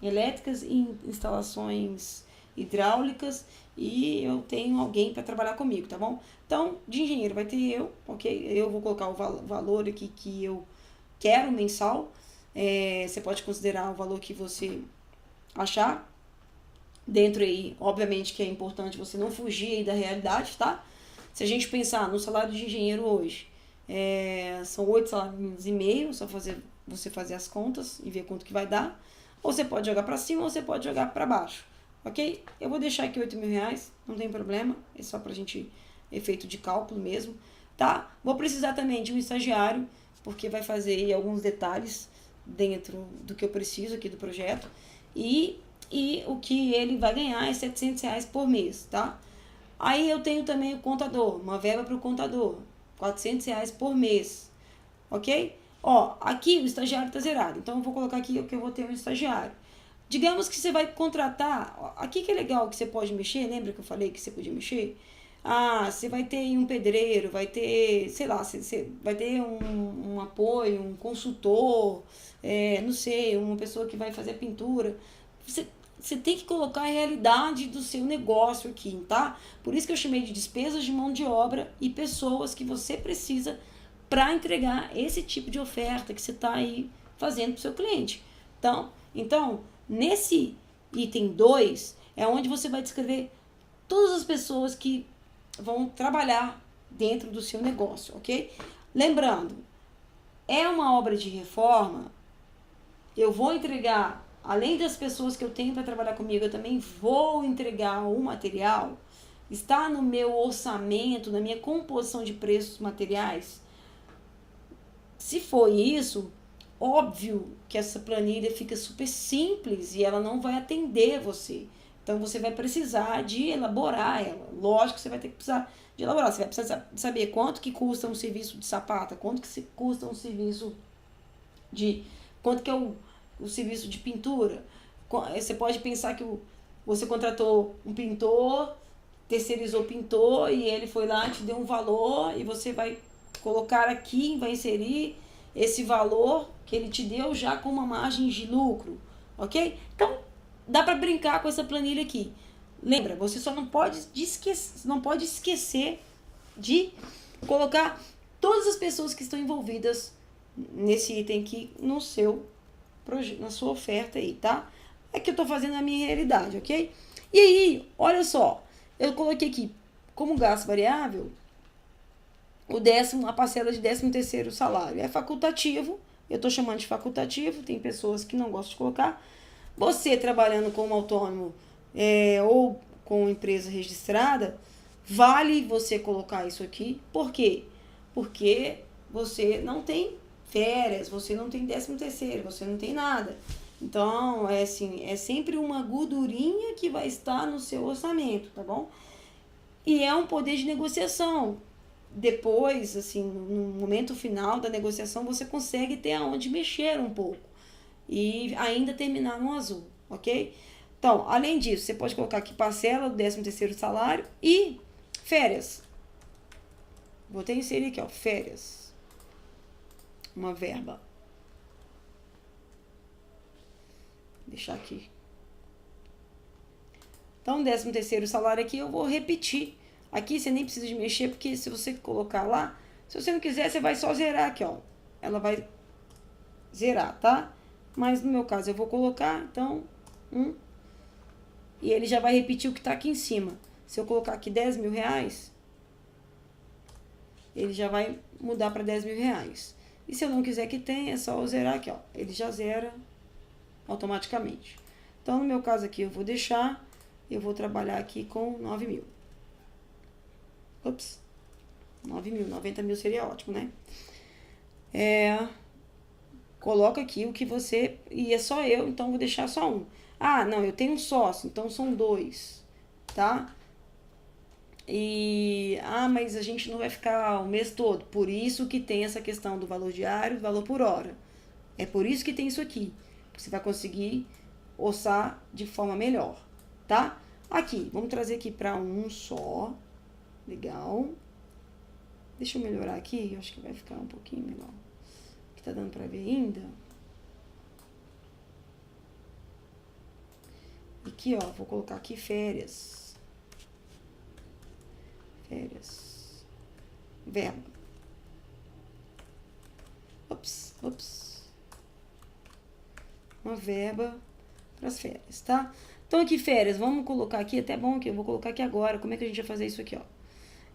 elétricas e instalações hidráulicas e eu tenho alguém para trabalhar comigo, tá bom? Então, de engenheiro vai ter eu, ok? Eu vou colocar o valor aqui que eu quero mensal. Você pode considerar o valor que você achar. Dentro aí, obviamente que é importante você não fugir aí da realidade, tá? Se a gente pensar no salário de engenheiro hoje, são 8 salários e meio, só você fazer as contas e ver quanto que vai dar. Ou você pode jogar para cima ou você pode jogar para baixo, ok? Eu vou deixar aqui R$8.000, não tem problema, é só pra gente efeito de cálculo mesmo, tá? Vou precisar também de um estagiário, porque vai fazer aí alguns detalhes dentro do que eu preciso aqui do projeto. E o que ele vai ganhar é R$700 por mês, tá? Aí eu tenho também o contador, uma verba para o contador, R$400 por mês, ok? Ó, aqui o estagiário está zerado, então eu vou colocar aqui que eu vou ter um estagiário. Digamos que você vai contratar, aqui que é legal que você pode mexer, lembra que eu falei que você podia mexer? Você vai ter um pedreiro, vai ter, sei lá, você vai ter um apoio, um consultor, não sei, uma pessoa que vai fazer pintura. Você tem que colocar a realidade do seu negócio aqui, tá? Por isso que eu chamei de despesas de mão de obra e pessoas que você precisa para entregar esse tipo de oferta que você está aí fazendo para o seu cliente. Então, nesse item 2 é onde você vai descrever todas as pessoas que vão trabalhar dentro do seu negócio, ok? Lembrando, é uma obra de reforma, eu vou entregar, além das pessoas que eu tenho para trabalhar comigo, eu também vou entregar o material, está no meu orçamento, na minha composição de preços materiais. Se for isso, óbvio que essa planilha fica super simples e ela não vai atender você. Então, você vai precisar de elaborar ela. Lógico que você vai ter que precisar de elaborar. Você vai precisar saber quanto que custa um serviço de sapata, quanto que custa um serviço de... Quanto que é o serviço de pintura. Você pode pensar que você contratou um pintor, terceirizou o pintor e ele foi lá, te deu um valor e você vai colocar aqui, vai inserir esse valor que ele te deu já com uma margem de lucro, ok? Então, dá para brincar com essa planilha aqui. Lembra, você só não pode esquecer de colocar todas as pessoas que estão envolvidas nesse item aqui no seu projeto, na sua oferta aí, tá? É que eu tô fazendo a minha realidade, ok? E aí, olha só, eu coloquei aqui como gasto variável a parcela de 13º salário. É facultativo, eu tô chamando de facultativo, tem pessoas que não gostam de colocar. Você trabalhando como autônomo ou com empresa registrada, vale você colocar isso aqui. Por quê? Porque você não tem férias, você não tem 13º, você não tem nada. Então, é assim, é sempre uma gordurinha que vai estar no seu orçamento, tá bom? E é um poder de negociação. Depois, assim, no momento final da negociação, você consegue ter aonde mexer um pouco e ainda terminar no azul, ok? Então, além disso, você pode colocar aqui parcela do 13º salário e férias. Vou ter inserir aqui, ó, férias. Uma verba. Deixar aqui. Então, 13º salário aqui, eu vou repetir. Aqui você nem precisa de mexer, porque se você colocar lá, se você não quiser, você vai só zerar aqui, ó. Ela vai zerar, tá? Mas no meu caso eu vou colocar, então, e ele já vai repetir o que tá aqui em cima. Se eu colocar aqui 10 mil reais, ele já vai mudar para 10 mil reais. E se eu não quiser que tenha, é só eu zerar aqui, ó. Ele já zera automaticamente. Então, no meu caso aqui, eu vou deixar, eu vou trabalhar aqui com 9 mil. Ops, 9 mil, 90 mil seria ótimo, né? Coloca aqui o que você... E é só eu, então vou deixar só um. Ah, não, eu tenho um sócio, então são 2, tá? Mas a gente não vai ficar o mês todo. Por isso que tem essa questão do valor diário, do valor por hora. É por isso que tem isso aqui. Você vai conseguir orçar de forma melhor, tá? Aqui, vamos trazer aqui para um só. Legal. Deixa eu melhorar aqui, eu acho que vai ficar um pouquinho melhor. Que tá dando para ver ainda. Aqui, ó, vou colocar aqui férias. Férias. Verba. Ops. Uma verba para as férias, tá? Então, aqui, férias, vamos colocar aqui, até bom que eu vou colocar aqui agora. Como é que a gente vai fazer isso aqui, ó?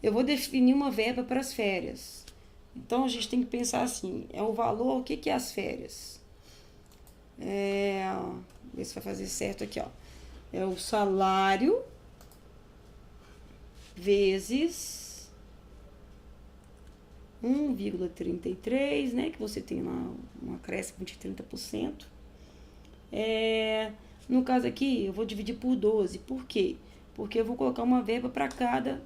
Eu vou definir uma verba para as férias. Então, a gente tem que pensar assim, é o valor, o que que é as férias? Ver se vai fazer certo aqui, ó. É o salário vezes 1,33, né? Que você tem lá um acréscimo de 30%. No caso aqui, eu vou dividir por 12. Por quê? Porque eu vou colocar uma verba para cada...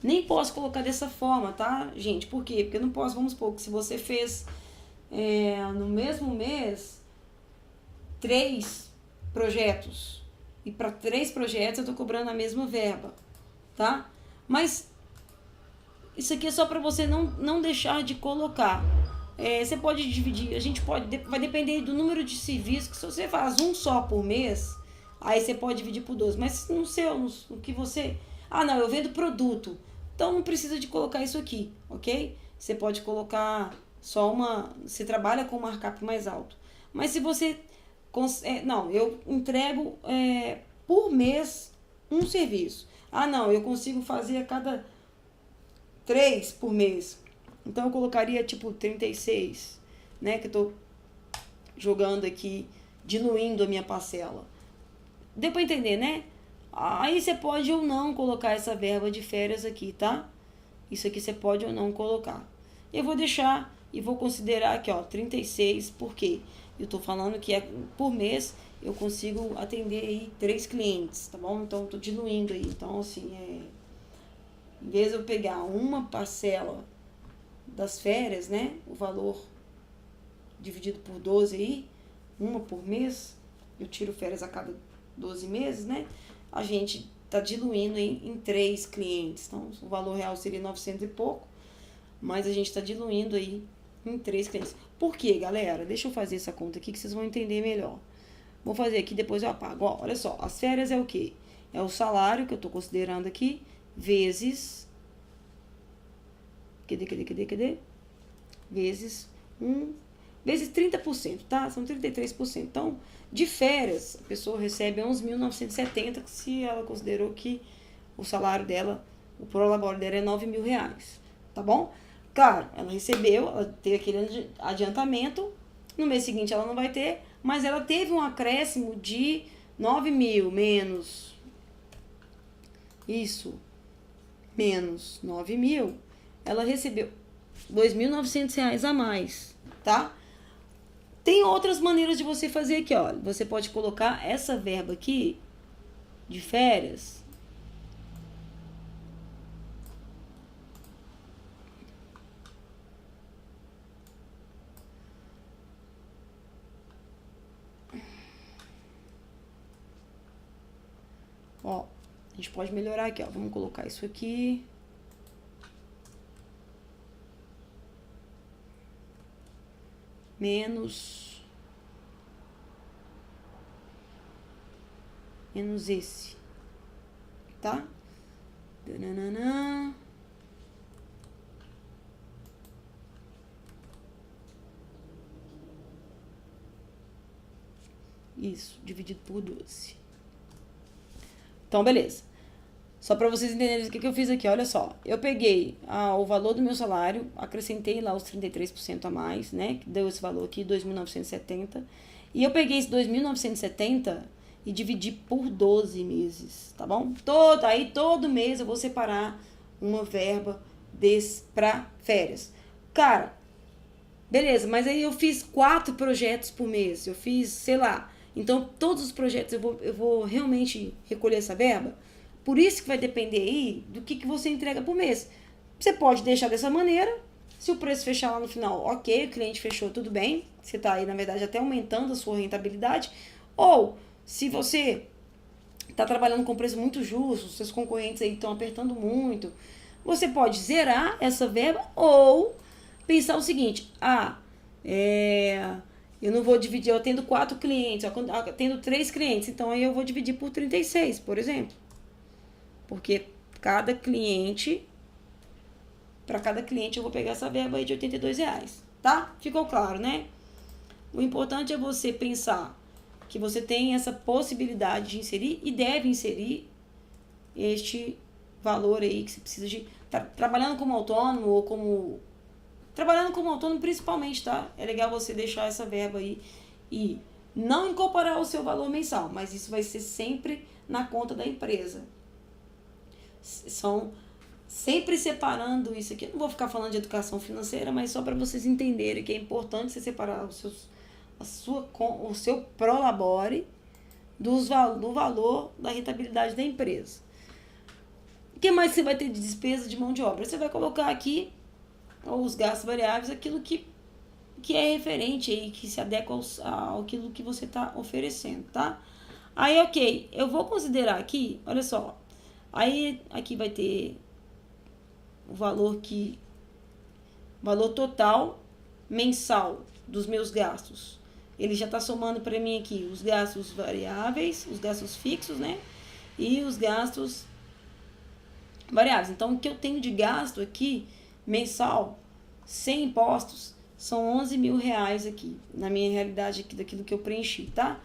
Nem posso colocar dessa forma, tá, gente? Por quê? Porque eu não posso, vamos supor, que se você fez no mesmo mês 3 projetos, e para 3 projetos eu tô cobrando a mesma verba, tá? Mas isso aqui é só para você não deixar de colocar. Você pode dividir, vai depender do número de serviços, que se você faz um só por mês, aí você pode dividir por 12. Mas no que você... Ah, não, eu vendo produto. Então não precisa de colocar isso aqui, ok? Você pode colocar só você trabalha com markup mais alto. Mas se você... não, eu entrego por mês um serviço. Ah, não, eu consigo fazer a cada 3 por mês. Então eu colocaria tipo 36, né? Que eu tô jogando aqui, diluindo a minha parcela. Deu pra entender, né? Aí você pode ou não colocar essa verba de férias aqui, tá? Isso aqui você pode ou não colocar. Eu vou deixar e vou considerar aqui, ó, 36, porque eu tô falando que por mês eu consigo atender aí 3 clientes, tá bom? Então eu tô diluindo aí. Então, assim, em vez de eu pegar uma parcela das férias, né? O valor dividido por 12 aí, uma por mês, eu tiro férias a cada 12 meses, né? A gente tá diluindo em 3 clientes. Então, o valor real seria 900 e pouco, mas a gente tá diluindo aí em 3 clientes. Por quê, galera? Deixa eu fazer essa conta aqui que vocês vão entender melhor. Vou fazer aqui, depois eu apago. Ó, olha só, as férias é o quê? É o salário que eu tô considerando aqui, vezes... Cadê? Vezes 30%, tá? São 33%. Então, de férias, a pessoa recebe 11.970, se ela considerou que o salário dela, o prolabore dela é 9 mil reais, tá bom? Claro, ela recebeu, ela teve aquele adiantamento, no mês seguinte ela não vai ter, mas ela teve um acréscimo de 9 mil menos isso, menos 9.000, ela recebeu R$ 2.900 a mais, tá? Tem outras maneiras de você fazer aqui, ó. Você pode colocar essa verba aqui de férias. Ó, a gente pode melhorar aqui, ó. Vamos colocar isso aqui. Menos esse, tá? Dananana. Isso, dividido por 12. Então, beleza. Só para vocês entenderem o que eu fiz aqui, olha só. Eu peguei o valor do meu salário, acrescentei lá os 33% a mais, né? Que deu esse valor aqui, 2.970. E eu peguei esse 2.970 e dividi por 12 meses, tá bom? Aí todo mês eu vou separar uma verba para férias. Cara, beleza, mas aí eu fiz 4 projetos por mês. Eu fiz, sei lá. Então, todos os projetos eu vou realmente recolher essa verba. Por isso que vai depender aí do que você entrega por mês. Você pode deixar dessa maneira. Se o preço fechar lá no final, ok, o cliente fechou, tudo bem. Você está aí, na verdade, até aumentando a sua rentabilidade. Ou, se você está trabalhando com preço muito justo, seus concorrentes aí estão apertando muito, você pode zerar essa verba ou pensar o seguinte, eu não vou dividir, eu tendo 4 clientes, eu tendo 3 clientes, então aí eu vou dividir por 36, por exemplo. Porque para cada cliente eu vou pegar essa verba aí de R$82, tá? Ficou claro, né? O importante é você pensar que você tem essa possibilidade de inserir e deve inserir este valor aí que você precisa de... trabalhando como autônomo ou como... Trabalhando como autônomo principalmente, tá? É legal você deixar essa verba aí e não incorporar o seu valor mensal, mas isso vai ser sempre na conta da empresa. São sempre separando isso aqui. Eu não vou ficar falando de educação financeira, mas só para vocês entenderem que é importante você separar o seu prolabore do valor da rentabilidade da empresa. O que mais você vai ter de despesa de mão de obra? Você vai colocar aqui os gastos variáveis, aquilo que é referente aí, que se adequa àquilo que você está oferecendo, tá? Aí, ok, eu vou considerar aqui, olha só, aí aqui vai ter o valor total mensal dos meus gastos. Ele já está somando para mim aqui os gastos variáveis, os gastos fixos, né? E os gastos variáveis. Então, o que eu tenho de gasto aqui, mensal, sem impostos, são R$11.000 aqui, na minha realidade aqui, daquilo que eu preenchi, tá?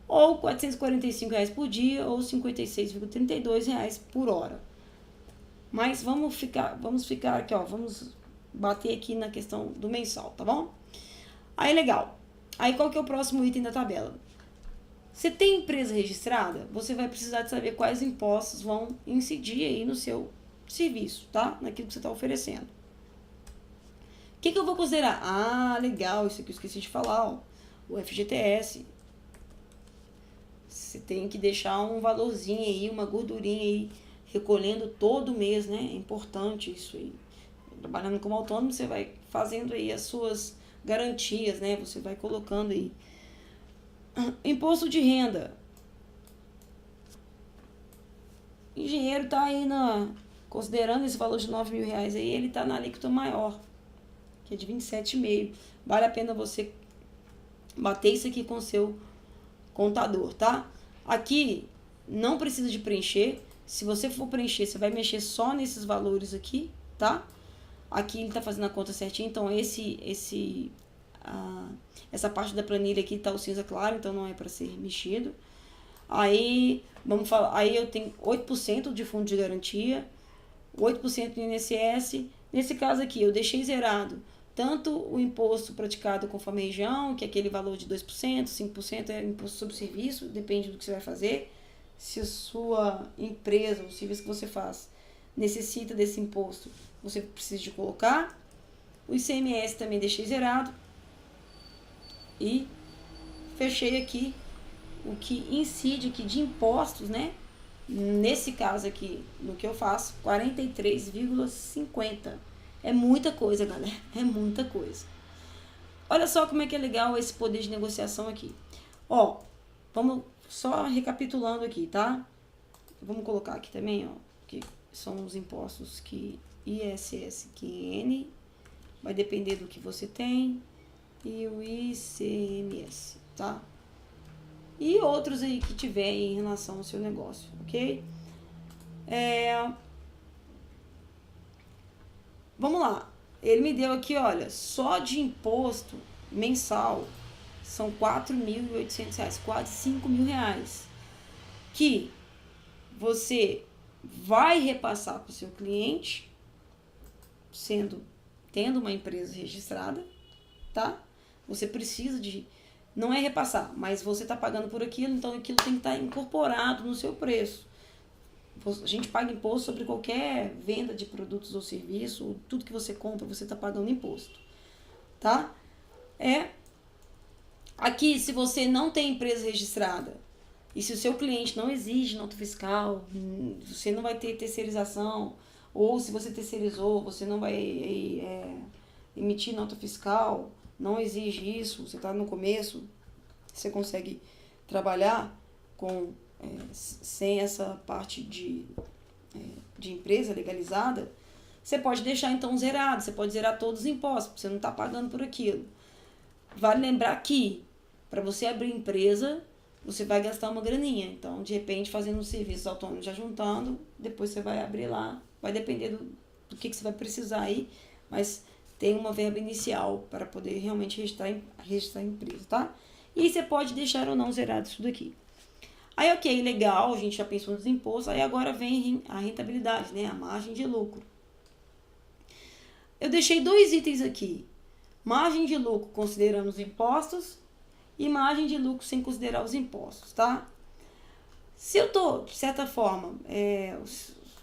Ou R$445 por dia, ou R$56,32 por hora. Mas vamos ficar aqui, ó, vamos bater aqui na questão do mensal, tá bom? Aí, legal. Aí, qual que é o próximo item da tabela? Você tem empresa registrada? Você vai precisar de saber quais impostos vão incidir aí no seu serviço, tá? Naquilo que você está oferecendo. O que eu vou considerar? Legal, isso aqui eu esqueci de falar, ó. O FGTS. Você tem que deixar um valorzinho aí, uma gordurinha aí, recolhendo todo mês, né? É importante isso aí. Trabalhando como autônomo, você vai fazendo aí as suas garantias, né? Você vai colocando aí. Imposto de renda. O engenheiro tá aí considerando esse valor de R$9.000 aí, ele tá na alíquota maior, que é de 27,5. Vale a pena você bater isso aqui com o seu contador, tá? Aqui não precisa de preencher. Se você for preencher, você vai mexer só nesses valores aqui, tá? Aqui ele tá fazendo a conta certinho, então essa parte da planilha aqui tá o cinza claro, então não é para ser mexido. Aí, vamos falar, aí eu tenho 8% de fundo de garantia, 8% do INSS. Nesse caso aqui, eu deixei zerado tanto o imposto praticado conforme a região, que é aquele valor de 2%, 5% é imposto sobre serviço, depende do que você vai fazer. Se a sua empresa, o serviço que você faz, necessita desse imposto, você precisa de colocar. O ICMS também deixei zerado. E fechei aqui o que incide aqui de impostos, né? Nesse caso aqui, no que eu faço, 43,50. É muita coisa, galera. É muita coisa. Olha só como é que é legal esse poder de negociação aqui. Ó, vamos só recapitulando aqui, tá? Vamos colocar aqui também, ó, que são os impostos que ISS, QN, vai depender do que você tem, e o ICMS, tá? E outros aí que tiver em relação ao seu negócio, ok? Vamos lá. Ele me deu aqui, olha, só de imposto mensal são R$4.800, quase R$5.000, que você vai repassar para o seu cliente, tendo uma empresa registrada, tá? Você precisa de, não é repassar, mas você está pagando por aquilo, então aquilo tem que estar incorporado no seu preço. A gente paga imposto sobre qualquer venda de produtos ou serviço, tudo que você compra, você está pagando imposto, tá? Aqui, se você não tem empresa registrada e se o seu cliente não exige nota fiscal, você não vai ter terceirização, ou se você terceirizou, você não vai emitir nota fiscal, não exige isso, você está no começo, você consegue trabalhar sem essa parte de empresa legalizada, você pode deixar então zerado, você pode zerar todos os impostos, porque você não está pagando por aquilo. Vale lembrar que, para você abrir empresa, você vai gastar uma graninha. Então, de repente, fazendo um serviço autônomo, já juntando, depois você vai abrir lá. Vai depender do que você vai precisar aí, mas tem uma verba inicial para poder realmente registrar a empresa, tá? E você pode deixar ou não zerado isso daqui. Aí, ok, legal, a gente já pensou nos impostos, aí agora vem a rentabilidade, né? A margem de lucro. Eu deixei 2 itens aqui. Margem de lucro considerando os impostos e margem de lucro sem considerar os impostos, tá? Se eu tô, de certa forma,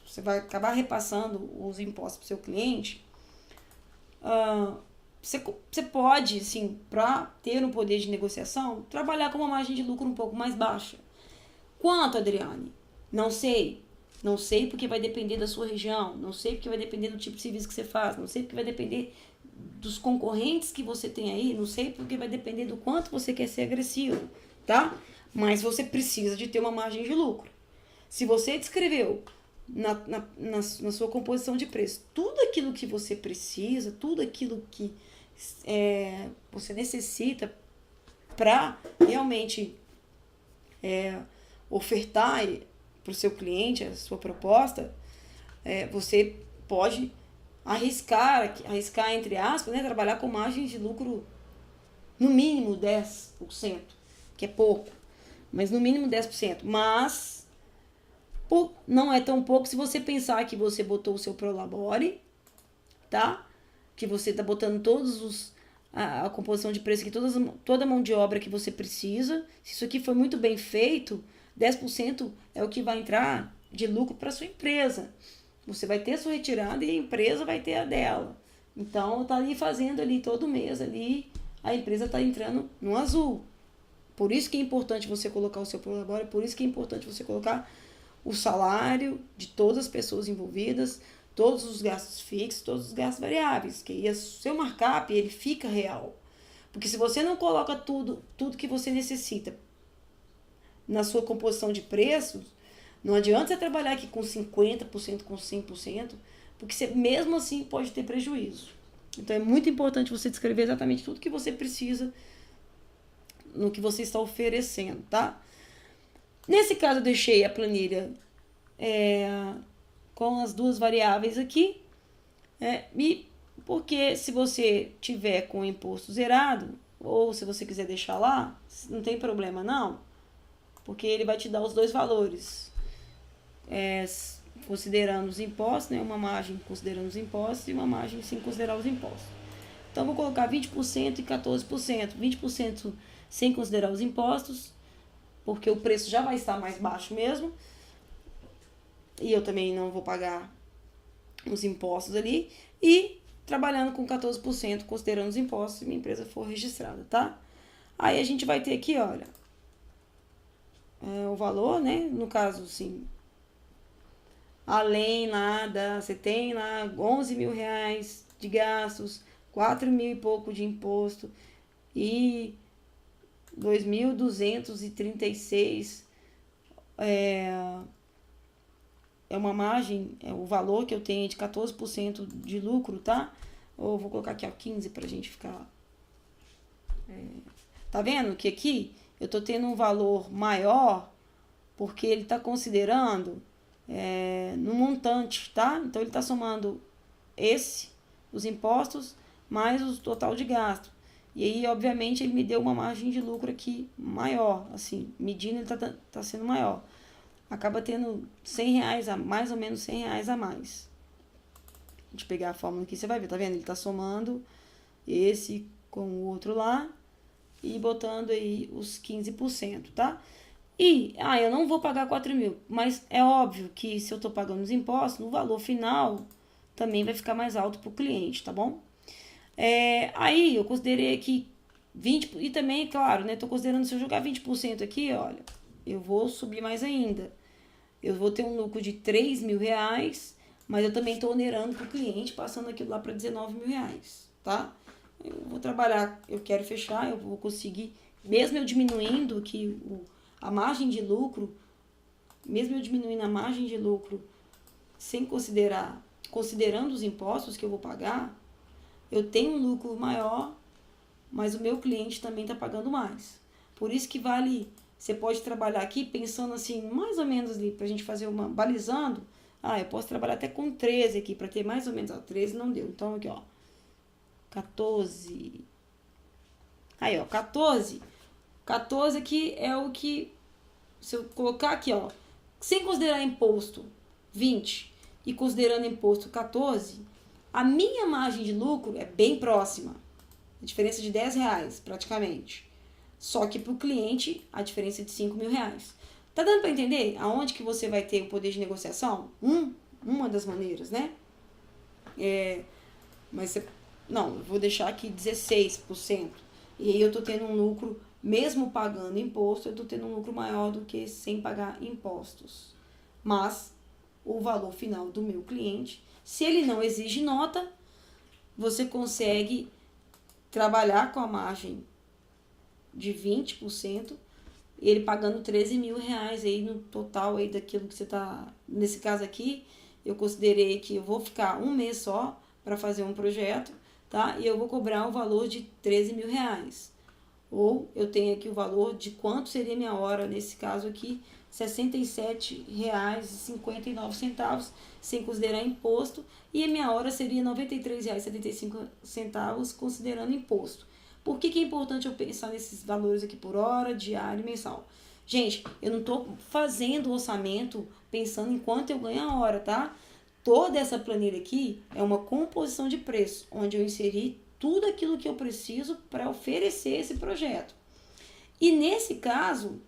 você vai acabar repassando os impostos para o seu cliente, você pode, assim, para ter um poder de negociação, trabalhar com uma margem de lucro um pouco mais baixa. Quanto, Adriane? Não sei. Não sei porque vai depender da sua região, não sei porque vai depender do tipo de serviço que você faz, não sei porque vai depender dos concorrentes que você tem aí, não sei porque vai depender do quanto você quer ser agressivo, tá? Mas você precisa de ter uma margem de lucro. Se você descreveu na sua composição de preço tudo aquilo que você precisa, tudo aquilo que você necessita para realmente ofertar para o seu cliente a sua proposta, você pode arriscar entre aspas, né, trabalhar com margem de lucro no mínimo 10%, que é pouco, mas no mínimo 10%. Mas não é tão pouco se você pensar que você botou o seu Prolabore, tá? Que você está botando a composição de preço aqui, toda a mão de obra que você precisa. Se isso aqui foi muito bem feito, 10% é o que vai entrar de lucro para sua empresa. Você vai ter a sua retirada e a empresa vai ter a dela. Então, tá ali fazendo ali todo mês ali, a empresa tá entrando no azul. Por isso que é importante você colocar o seu Prolabore, por isso que é importante você colocar o salário de todas as pessoas envolvidas, todos os gastos fixos, todos os gastos variáveis, que aí o seu markup ele fica real. Porque se você não coloca tudo que você necessita na sua composição de preços, não adianta você trabalhar aqui com 50%, com 100%, porque você mesmo assim pode ter prejuízo. Então é muito importante você descrever exatamente tudo que você precisa no que você está oferecendo, tá? Nesse caso eu deixei a planilha com as 2 variáveis aqui, porque se você tiver com o imposto zerado, ou se você quiser deixar lá, não tem problema não, porque ele vai te dar os 2 valores, considerando os impostos, né, uma margem considerando os impostos e uma margem sem considerar os impostos. Então, vou colocar 20% e 14%. 20% sem considerar os impostos, porque o preço já vai estar mais baixo mesmo. E eu também não vou pagar os impostos ali e trabalhando com 14%, considerando os impostos, se minha empresa for registrada, tá? Aí a gente vai ter aqui, olha, o valor, né? No caso, sim, além nada, você tem lá 11 mil reais de gastos, 4 mil e pouco de imposto e 2.236 é uma margem, é o valor que eu tenho de 14% de lucro, tá? Ou vou colocar aqui, ó, 15 pra gente ficar... Tá vendo que aqui eu tô tendo um valor maior porque ele tá considerando no montante, tá? Então ele tá somando os impostos, mais o total de gasto. E aí, obviamente, ele me deu uma margem de lucro aqui maior, assim, medindo ele tá sendo maior. Acaba tendo 100 reais, mais ou menos 100 reais a mais. A gente pegar a fórmula aqui, você vai ver, tá vendo? Ele tá somando esse com o outro lá e botando aí os 15%, tá? E, eu não vou pagar 4 mil, mas é óbvio que se eu tô pagando os impostos, no valor final também vai ficar mais alto pro cliente, tá bom? Aí eu considerei aqui 20%, e também, claro, né? Tô considerando se eu jogar 20% aqui, olha, eu vou subir mais ainda. Eu vou ter um lucro de 3 mil reais, mas eu também estou onerando para o cliente, passando aquilo lá para 19 mil reais, tá? Eu vou trabalhar, eu quero fechar, eu vou conseguir, mesmo eu diminuindo aqui a margem de lucro, mesmo eu diminuindo a margem de lucro, sem considerando os impostos que eu vou pagar, eu tenho um lucro maior, mas o meu cliente também está pagando mais. Por isso que vale... Você pode trabalhar aqui pensando assim, mais ou menos ali, pra gente fazer uma, balizando. Eu posso trabalhar até com 13 aqui, pra ter mais ou menos, 13 não deu. Então aqui, ó, 14. Aí, ó, 14. 14 aqui é o que, se eu colocar aqui, ó, sem considerar imposto 20 e considerando imposto 14, a minha margem de lucro é bem próxima. A diferença de 10 reais, praticamente. Só que para o cliente, a diferença é de 5 mil reais. Tá dando para entender aonde que você vai ter o poder de negociação? Uma das maneiras, né? Mas não, eu vou deixar aqui 16%. E aí eu tô tendo um lucro, mesmo pagando imposto, eu tô tendo um lucro maior do que sem pagar impostos. Mas o valor final do meu cliente, se ele não exige nota, você consegue trabalhar com a margem de 20%, ele pagando 13 mil reais aí no total aí daquilo que você tá... Nesse caso aqui, eu considerei que eu vou ficar um mês só para fazer um projeto, tá? E eu vou cobrar o valor de 13 mil reais. Ou eu tenho aqui o valor de quanto seria minha hora, nesse caso aqui, R$ 67,59, sem considerar imposto, e a minha hora seria R$ 93,75, considerando imposto. Por que é importante eu pensar nesses valores aqui por hora, diário e mensal? Gente, eu não estou fazendo o orçamento pensando em quanto eu ganho a hora, tá? Toda essa planilha aqui é uma composição de preço, onde eu inseri tudo aquilo que eu preciso para oferecer esse projeto. E nesse caso,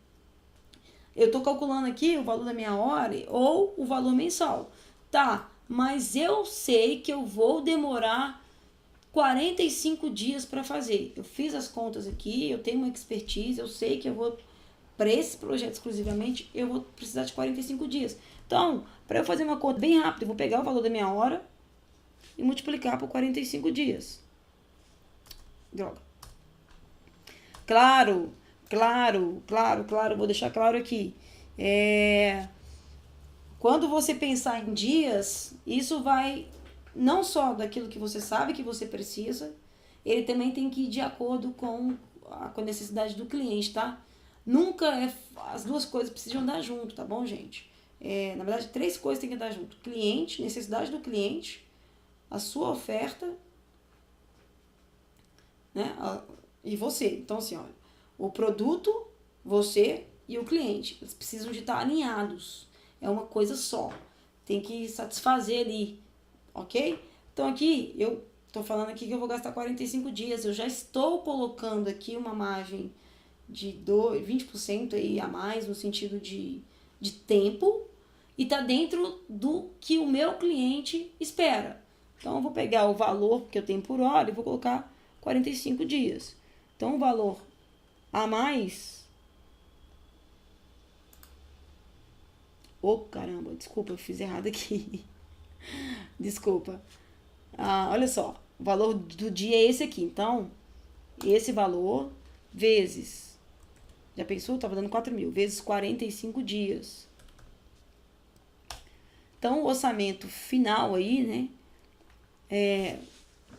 eu estou calculando aqui o valor da minha hora ou o valor mensal. Tá, mas eu sei que eu vou demorar 45 dias para fazer. Eu fiz as contas aqui, eu tenho uma expertise, eu sei que eu vou, para esse projeto exclusivamente, eu vou precisar de 45 dias. Então, para eu fazer uma conta bem rápida, eu vou pegar o valor da minha hora e multiplicar por 45 dias. Droga. Claro, vou deixar claro aqui. Quando você pensar em dias, isso vai não só daquilo que você sabe que você precisa, ele também tem que ir de acordo com a necessidade do cliente, tá? Nunca as duas coisas precisam andar junto, tá bom, gente? Na verdade, 3 coisas tem que andar junto. Cliente, necessidade do cliente, a sua oferta, né? E você. Então, assim, olha, o produto, você e o cliente, eles precisam de estar alinhados. É uma coisa só. Tem que satisfazer ali, ok? Então aqui, eu tô falando aqui que eu vou gastar 45 dias. Eu já estou colocando aqui uma margem de 20% aí a mais, no sentido de tempo. e tá dentro do que o meu cliente espera. Então, eu vou pegar o valor que eu tenho por hora e vou colocar 45 dias. Então, o valor a mais... Oh, caramba, desculpa, eu fiz errado aqui. Desculpa. Olha só, o valor do dia é esse aqui. Então, esse valor vezes... Já pensou? Tava dando 4.000. Vezes 45 dias. Então, o orçamento final aí, né?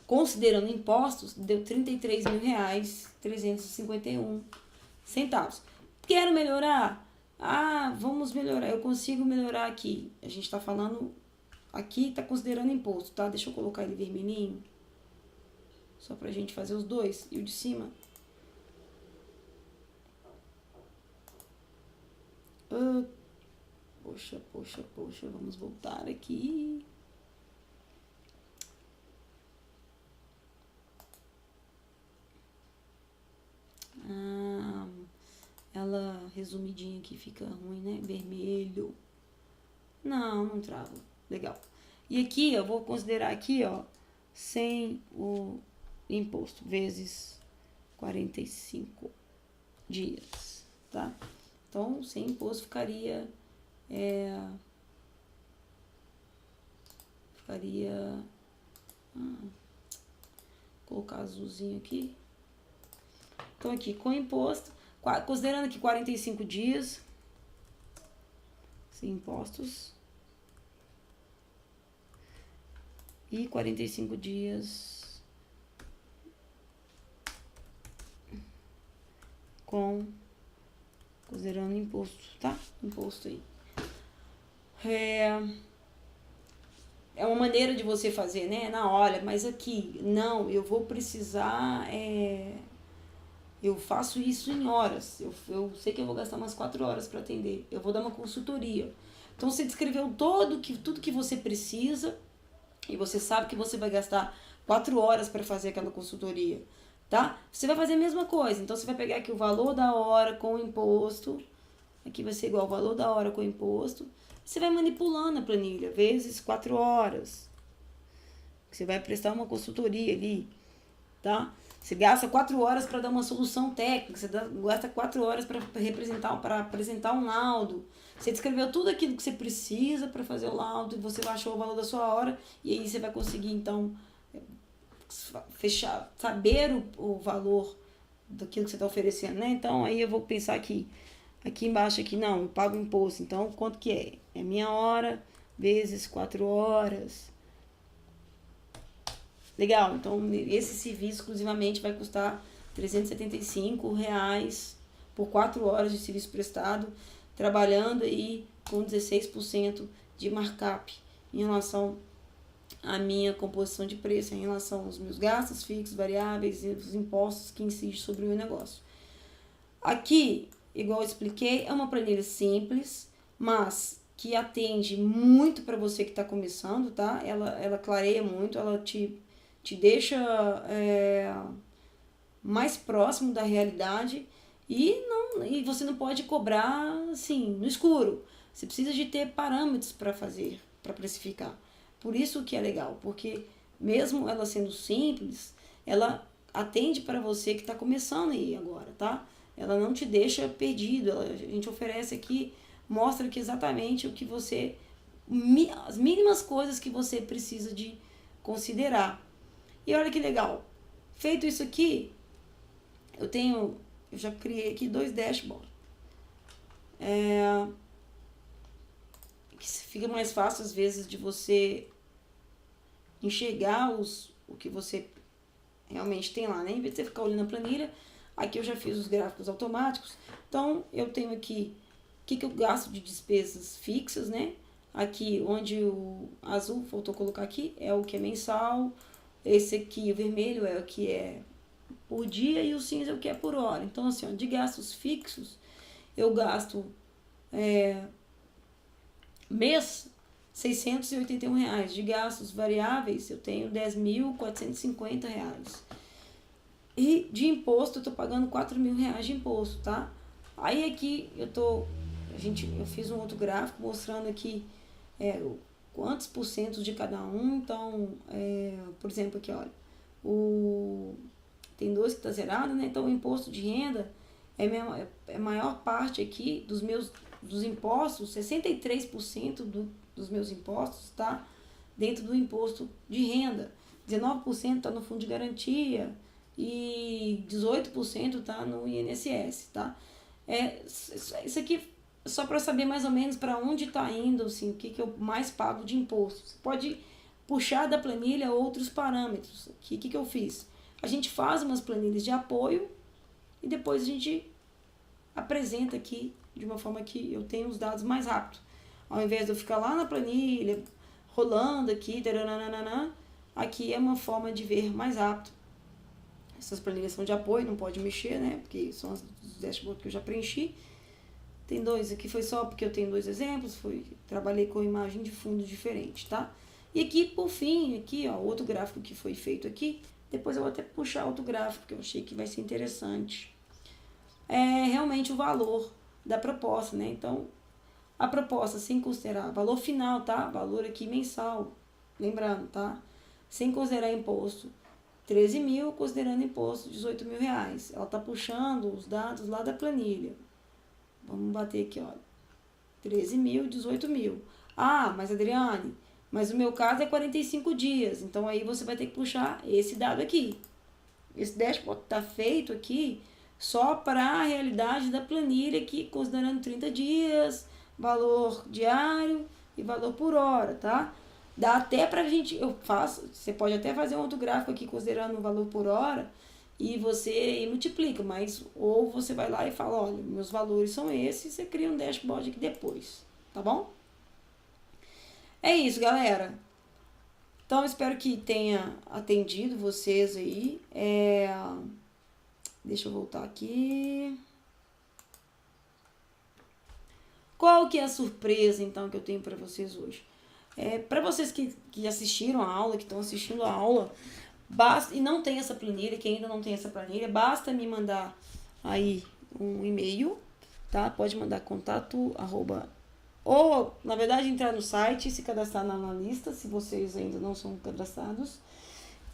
Considerando impostos, deu R$33.351. Quero melhorar? Vamos melhorar. Eu consigo melhorar aqui. A gente tá falando... Aqui tá considerando imposto, tá? Deixa eu colocar ele vermelhinho. Só pra gente fazer os dois. E o de cima... Poxa. Vamos voltar aqui. Ela resumidinha aqui fica ruim, né? Vermelho. Não trava. Legal. E aqui eu vou considerar aqui, ó, sem o imposto, vezes 45 dias, tá? Então, sem imposto ficaria... colocar azulzinho aqui. Então, aqui, com imposto, considerando aqui 45 dias, sem impostos, e 45 dias considerando imposto, tá? Imposto aí. É uma maneira de você fazer, né? Olha, mas aqui, não, eu vou precisar, eu faço isso em horas. Eu sei que eu vou gastar umas 4 horas para atender. Eu vou dar uma consultoria. Então, você descreveu tudo que você precisa e você sabe que você vai gastar 4 horas para fazer aquela consultoria, tá? Você vai fazer a mesma coisa. Então, você vai pegar aqui o valor da hora com o imposto. Aqui vai ser igual ao valor da hora com o imposto. Você vai manipulando a planilha, vezes 4 horas. Você vai prestar uma consultoria ali, tá? Você gasta 4 horas para dar uma solução técnica, você gasta 4 horas para apresentar um laudo. Você descreveu tudo aquilo que você precisa para fazer o laudo e você achou o valor da sua hora e aí você vai conseguir, então, saber o valor daquilo que você está oferecendo, né? Então, aí eu vou pensar aqui embaixo, não, eu pago imposto, então quanto que é? É minha hora vezes 4 horas. Legal, então esse serviço exclusivamente vai custar R$375 por 4 horas de serviço prestado, trabalhando aí com 16% de markup em relação à minha composição de preço, em relação aos meus gastos fixos, variáveis e os impostos que incidem sobre o meu negócio. Aqui, igual eu expliquei, é uma planilha simples, mas que atende muito para você que está começando, tá? Ela clareia muito, ela te deixa mais próximo da realidade e você não pode cobrar assim, no escuro. Você precisa de ter parâmetros para fazer, para precificar. Por isso que é legal, porque mesmo ela sendo simples, ela atende para você que está começando aí agora, tá? Ela não te deixa perdido, a gente oferece aqui, mostra que exatamente o que você, as mínimas coisas que você precisa de considerar. E olha que legal, feito isso aqui, eu já criei aqui 2 dashboards. Que fica mais fácil às vezes de você enxergar o que você realmente tem lá, né? Em vez de você ficar olhando a planilha, aqui eu já fiz os gráficos automáticos. Então, eu tenho aqui o que eu gasto de despesas fixas, né? Aqui, onde o azul, faltou colocar aqui, é o que é mensal. Esse aqui, o vermelho, é o que é por dia e o cinza é o que é por hora. Então, assim, ó, de gastos fixos, eu gasto mês R$681. De gastos variáveis, eu tenho R$10.450. E de imposto, eu tô pagando R$4.000 de imposto, tá? Aí aqui eu tô eu fiz um outro gráfico mostrando aqui quantos por cento de cada um. Então, por exemplo, aqui, olha, tem 2 que está zerado, né? Então, o imposto de renda é a maior parte aqui dos impostos, 63% dos meus impostos está dentro do imposto de renda, 19% está no fundo de garantia e 18% está no INSS, tá? Isso aqui só para saber mais ou menos para onde está indo, assim, o que eu mais pago de imposto. Você pode puxar da planilha outros parâmetros. O que eu fiz? A gente faz umas planilhas de apoio e depois a gente apresenta aqui de uma forma que eu tenho os dados mais rápido. Ao invés de eu ficar lá na planilha, rolando aqui, aqui é uma forma de ver mais rápido. Essas planilhas são de apoio, não pode mexer, né? Porque são os dashboards que eu já preenchi. Tem 2, aqui foi só porque eu tenho 2 exemplos, trabalhei com imagem de fundo diferente, tá? E aqui, por fim, aqui, ó, outro gráfico que foi feito aqui, depois eu vou até puxar outro gráfico, que eu achei que vai ser interessante. É realmente o valor da proposta, né? Então, a proposta, sem considerar valor final, tá? Valor aqui mensal, lembrando, tá? Sem considerar imposto, 13 mil, considerando imposto, 18 mil reais. Ela tá puxando os dados lá da planilha. Vamos bater aqui, olha. 13 mil, 18 mil. Ah, mas Adriane, mas o meu caso é 45 dias. Então, aí você vai ter que puxar esse dado aqui. Esse dashboard tá feito aqui só para a realidade da planilha aqui, considerando 30 dias, valor diário e valor por hora, tá? Dá até pra gente, você pode até fazer um outro gráfico aqui considerando o valor por hora e você multiplica, mas ou você vai lá e fala, olha, meus valores são esses, e você cria um dashboard aqui depois, tá bom? É isso, galera. Então, eu espero que tenha atendido vocês aí. Deixa eu voltar aqui. Qual que é a surpresa, então, que eu tenho para vocês hoje? Para vocês que assistiram a aula, que estão assistindo a aula, basta, e não tem essa planilha, que ainda não tem essa planilha, basta me mandar aí um e-mail, tá? Pode mandar contato, ou, na verdade, entrar no site e se cadastrar na lista, se vocês ainda não são cadastrados,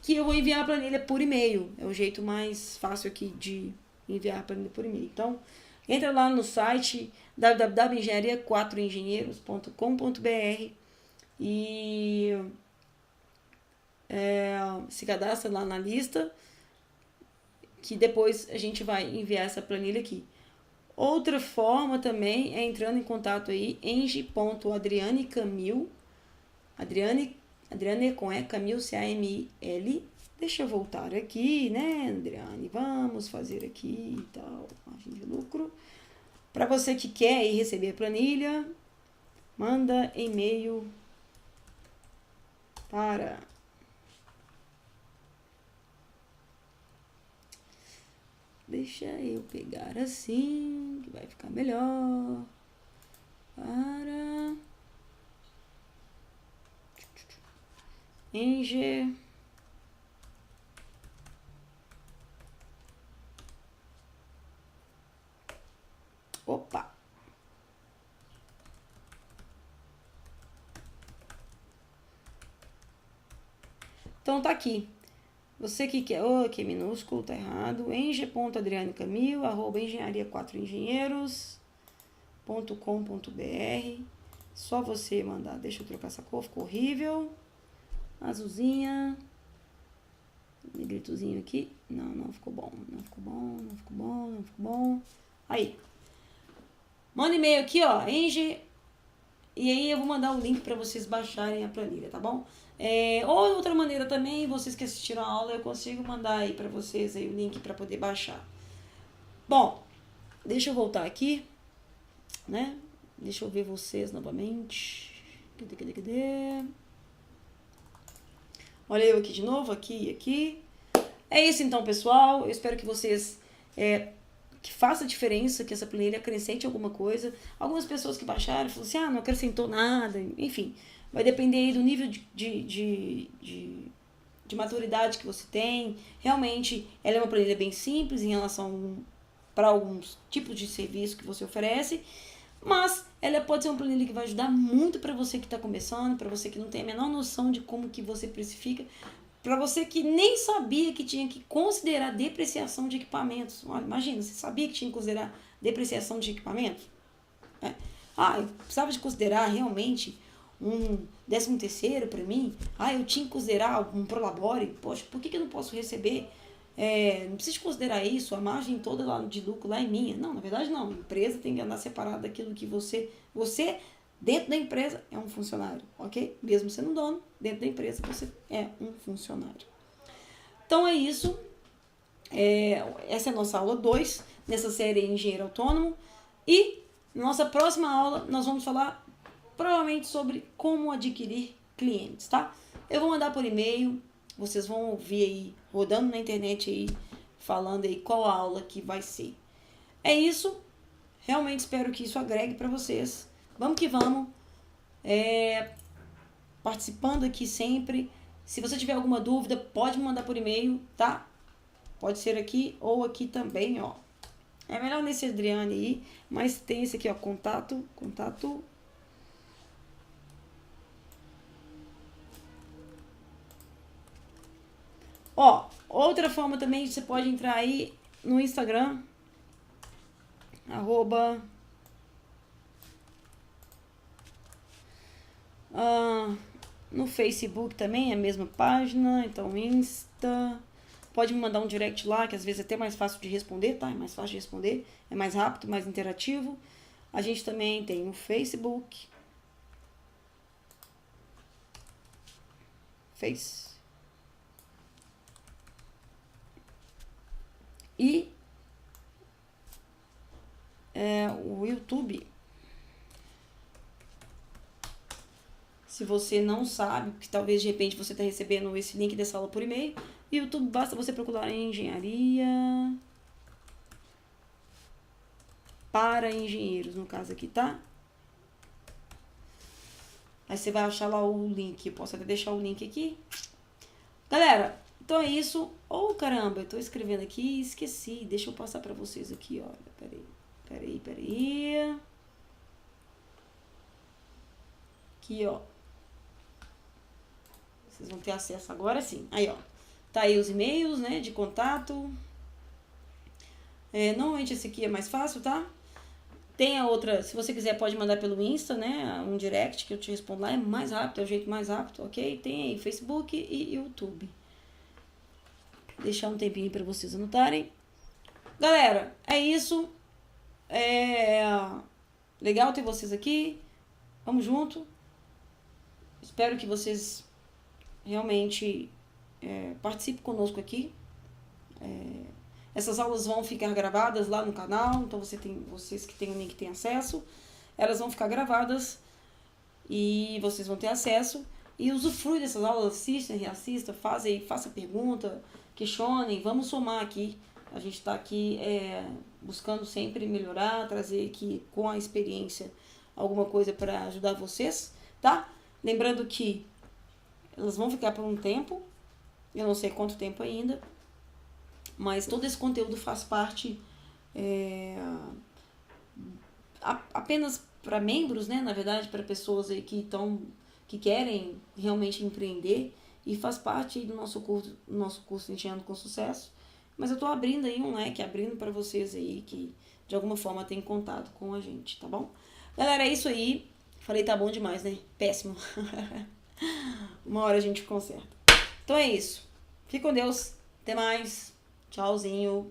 que eu vou enviar a planilha por e-mail. É o jeito mais fácil aqui de enviar a planilha por e-mail. Então, entra lá no site www.engenharia4engenheiros.com.br e se cadastra lá na lista, que depois a gente vai enviar essa planilha aqui. Outra forma também é entrando em contato aí, eng.adrianecamil, Adriane com Camil, C-A-M-I-L. Deixa eu voltar aqui, né, Adriane? Vamos fazer aqui e tal, margem de lucro. Para você que quer ir receber a planilha, manda e-mail para deixa eu pegar assim, que vai ficar melhor. Para Eng. Opa! Então tá aqui. Você que quer, que é minúsculo, tá errado. eng.adrianecamil, @engenharia4engenheiros.com.br. Só você mandar. Deixa eu trocar essa cor, ficou horrível. Azulzinha. Negritozinho aqui. Não ficou bom. Não ficou bom. Aí. Manda e-mail aqui, ó. Eng. E aí eu vou mandar o link para vocês baixarem a planilha, tá bom? Ou de outra maneira também, vocês que assistiram a aula, eu consigo mandar aí para vocês aí o link para poder baixar. Bom, deixa eu voltar aqui, né? Deixa eu ver vocês novamente. Cadê? Olha eu aqui de novo, aqui. É isso então, pessoal. Eu espero que vocês que faça diferença, que essa planilha acrescente alguma coisa. Algumas pessoas que baixaram falaram assim, não acrescentou nada, enfim. Vai depender aí do nível de maturidade que você tem. Realmente, ela é uma planilha bem simples em relação para alguns tipos de serviço que você oferece. Mas ela pode ser uma planilha que vai ajudar muito para você que está começando, para você que não tem a menor noção de como que você precifica, para você que nem sabia que tinha que considerar depreciação de equipamentos. Olha, imagina, você sabia que tinha que considerar depreciação de equipamentos? Eu precisava de considerar realmente um 13º para mim. Eu tinha que considerar um prolabore. Poxa, por que eu não posso receber? Não preciso considerar isso, a margem toda lá de lucro lá é minha. Não, na verdade não. A empresa tem que andar separada daquilo que você dentro da empresa é um funcionário, ok? Mesmo sendo um dono, dentro da empresa você é um funcionário. Então é isso. Essa é a nossa aula 2 nessa série Engenheiro Autônomo. E na nossa próxima aula nós vamos falar provavelmente sobre como adquirir clientes, tá? Eu vou mandar por e-mail, vocês vão ouvir aí, rodando na internet aí, falando aí qual a aula que vai ser. É isso. Realmente espero que isso agregue para vocês. Vamos que vamos. Participando aqui sempre. Se você tiver alguma dúvida, pode me mandar por e-mail, tá? Pode ser aqui ou aqui também, ó. É melhor nesse Adriane aí, mas tem esse aqui, ó, contato. Ó, outra forma também, você pode entrar aí no Instagram, no Facebook também, é a mesma página, então Insta. Pode me mandar um direct lá, que às vezes é até mais fácil de responder, tá? É mais fácil de responder, é mais rápido, mais interativo. A gente também tem o Facebook. E o YouTube. Se você não sabe, que talvez de repente você está recebendo esse link dessa aula por e-mail, YouTube basta você procurar em engenharia para engenheiros, no caso aqui, tá? Aí você vai achar lá o link, eu posso até deixar o link aqui. Galera, então é isso. Caramba, eu tô escrevendo aqui e esqueci. Deixa eu passar para vocês aqui, olha. Peraí. Aqui, ó. Vocês vão ter acesso agora sim. Aí, ó. Tá aí os e-mails, né, de contato. Normalmente esse aqui é mais fácil, tá? Tem a outra, se você quiser pode mandar pelo Insta, né, um direct que eu te respondo lá, é mais rápido, é o jeito mais rápido, ok? Tem aí Facebook e YouTube. Deixar um tempinho para vocês anotarem. Galera, é isso. Legal ter vocês aqui. Vamos junto. Espero que vocês realmente participem conosco aqui. Essas aulas vão ficar gravadas lá no canal, então vocês que têm o link têm acesso. Elas vão ficar gravadas e vocês vão ter acesso. E usufrui dessas aulas, assistam, reassistam, faça pergunta, questionem, vamos somar aqui. A gente está aqui buscando sempre melhorar, trazer aqui com a experiência alguma coisa para ajudar vocês, tá? Lembrando que elas vão ficar por um tempo, eu não sei quanto tempo ainda, mas todo esse conteúdo faz parte apenas para membros, né? Na verdade, para pessoas aí que querem realmente empreender e faz parte do nosso curso Engenhando com Sucesso. Mas eu tô abrindo aí um leque, abrindo para vocês aí que de alguma forma tem contato com a gente, tá bom? Galera, é isso aí. Falei tá bom demais, né? Péssimo. Uma hora a gente conserta. Então é isso. Fique com Deus. Até mais. Tchauzinho.